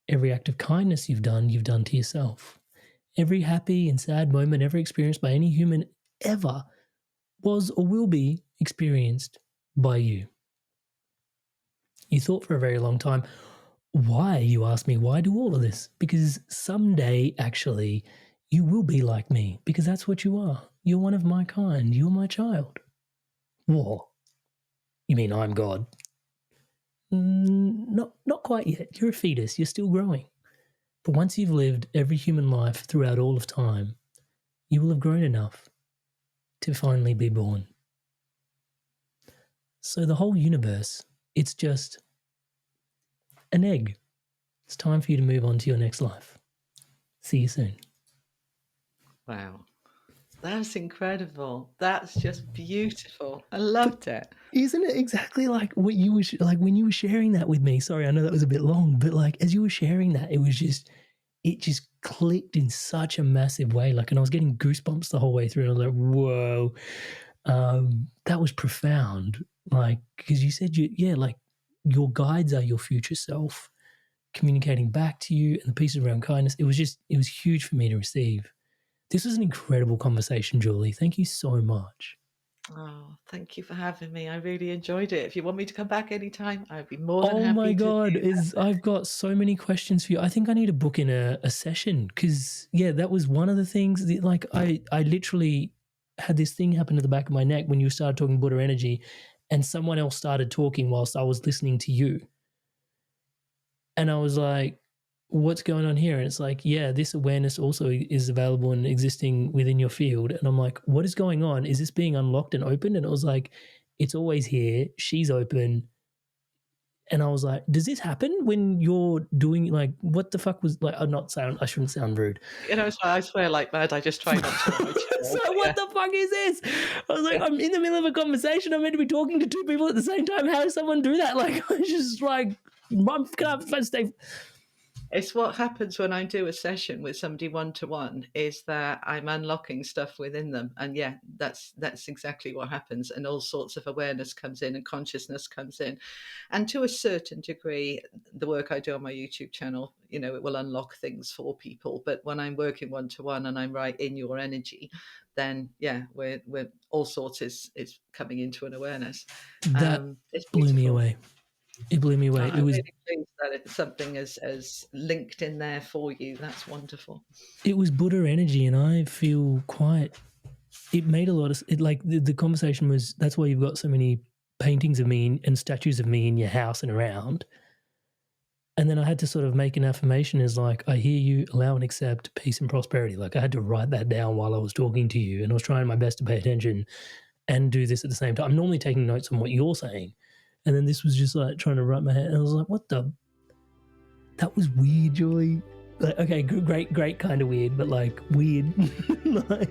Every act of kindness you've done to yourself. Every happy and sad moment ever experienced by any human ever was or will be experienced by you. You thought for a very long time, why, you asked me, why do all of this? Because someday, actually, you will be like me, because that's what you are. You're one of my kind. You're my child. Whoa. You mean I'm God? Not quite yet. You're a fetus. You're still growing. But once you've lived every human life throughout all of time, you will have grown enough to finally be born. So the whole universe, it's just an egg. It's time for you to move on to your next life. See you soon. Wow. That's incredible. That's just beautiful. I loved it. Isn't it exactly like what you were like when you were sharing that with me? Sorry, I know that was a bit long, but like as you were sharing that, it just clicked in such a massive way. Like, and I was getting goosebumps the whole way through, and I was like, whoa, that was profound. Like, because you said like your guides are your future self communicating back to you, and the pieces around kindness. It was huge for me to receive. This was an incredible conversation, Julie. Thank you so much. Oh, thank you for having me. I really enjoyed it. If you want me to come back anytime, I'd be more than happy to. Oh my God, do that. I've got so many questions for you. I think I need to book in a session because, yeah, that was one of the things that, like, I literally had this thing happen to the back of my neck when you started talking Buddha energy, and someone else started talking whilst I was listening to you. And I was like, what's going on here? And it's like, yeah, this awareness also is available and existing within your field. And I'm like, what is going on? Is this being unlocked and opened? And it was like, it's always here. She's open. And I was like, does this happen when you're doing, like, what the fuck was, like, I shouldn't sound rude. You know, I swear like mad. I just try not to. So what the fuck is this? I was like, I'm in the middle of a conversation. I'm meant to be talking to two people at the same time. How does someone do that? Like, I was just like, It's what happens when I do a session with somebody one-to-one is that I'm unlocking stuff within them. And yeah, that's exactly what happens. And all sorts of awareness comes in and consciousness comes in. And to a certain degree, the work I do on my YouTube channel, you know, it will unlock things for people. But when I'm working one-to-one and I'm right in your energy, then yeah, we're all sorts is coming into an awareness. That it's blew me away. It blew me away. I'm really pleased that it's something as linked in there for you. That's wonderful. It was Buddha energy, and I feel it made a lot of it. Like the conversation was, that's why you've got so many paintings of me and statues of me in your house and around. And then I had to sort of make an affirmation as like, I hear you, allow and accept peace and prosperity. Like I had to write that down while I was talking to you, and I was trying my best to pay attention and do this at the same time. I'm normally taking notes on what you're saying. And then this was just like trying to write my head. And I was like, that was weird, Julie. Like, okay, great kind of weird, but like weird. Like,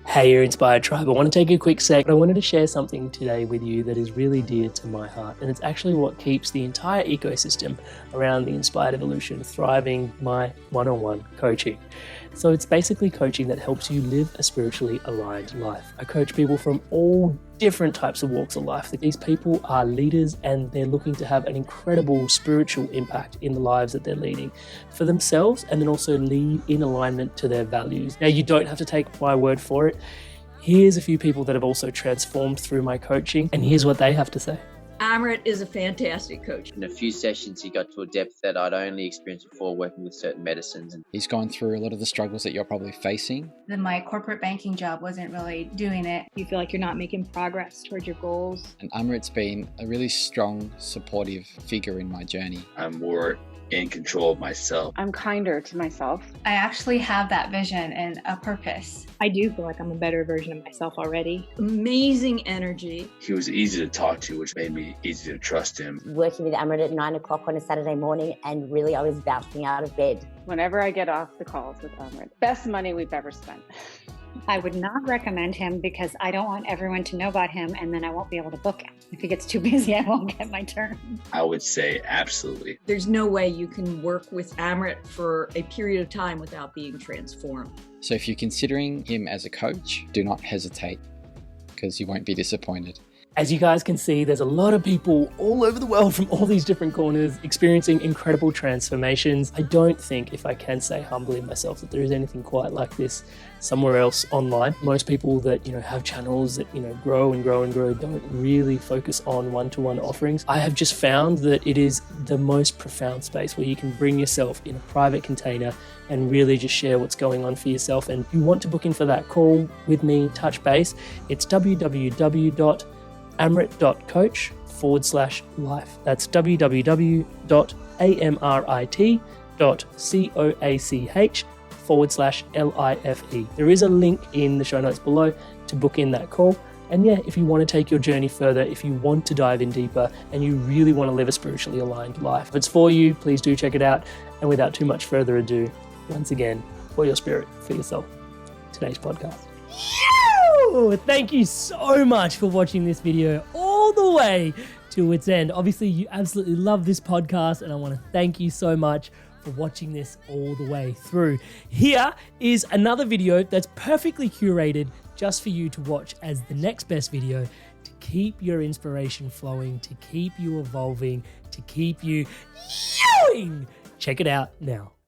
hey, you're Inspired Tribe. I want to take a quick sec. I wanted to share something today with you that is really dear to my heart. And it's actually what keeps the entire ecosystem around the Inspired Evolution thriving, my one-on-one coaching. So it's basically coaching that helps you live a spiritually aligned life. I coach people from all different types of walks of life. These people are leaders and they're looking to have an incredible spiritual impact in the lives that they're leading for themselves, and then also lead in alignment to their values. Now, you don't have to take my word for it. Here's a few people that have also transformed through my coaching, and here's what they have to say. Amrit is a fantastic coach. In a few sessions, he got to a depth that I'd only experienced before working with certain medicines. He's gone through a lot of the struggles that you're probably facing. Then my corporate banking job wasn't really doing it. You feel like you're not making progress towards your goals. And Amrit's been a really strong, supportive figure in my journey. I'm more in control of myself. I'm kinder to myself. I actually have that vision and a purpose. I do feel like I'm a better version of myself already. Amazing energy. He was easy to talk to, which made me easy to trust him. Working with Amrit at 9 o'clock on a Saturday morning, and really I was bouncing out of bed. Whenever I get off the calls with Amrit, best money we've ever spent. I would not recommend him because I don't want everyone to know about him and then I won't be able to book him. If he gets too busy, I won't get my turn. I would say absolutely. There's no way you can work with Amrit for a period of time without being transformed. So if you're considering him as a coach, do not hesitate because you won't be disappointed. As you guys can see, there's a lot of people all over the world from all these different corners experiencing incredible transformations. I don't think, if I can say humbly myself, that there is anything quite like this somewhere else online. Most people that, have channels that, grow and grow and grow don't really focus on one-to-one offerings. I have just found that it is the most profound space where you can bring yourself in a private container and really just share what's going on for yourself. And if you want to book in for that call with me, touch base, it's www.amrit.coach/life. That's www.amrit.coach/life. There is a link in the show notes below to book in that call. And yeah, if you want to take your journey further, if you want to dive in deeper, and you really want to live a spiritually aligned life, if it's for you, please do check it out. And without too much further ado, once again, for your spirit, for yourself, today's podcast. Thank you so much for watching this video all the way to its end. Obviously, you absolutely love this podcast, and I want to thank you so much for watching this all the way through. Here is another video that's perfectly curated just for you to watch as the next best video to keep your inspiration flowing, to keep you evolving, to keep you yowing. Check it out now.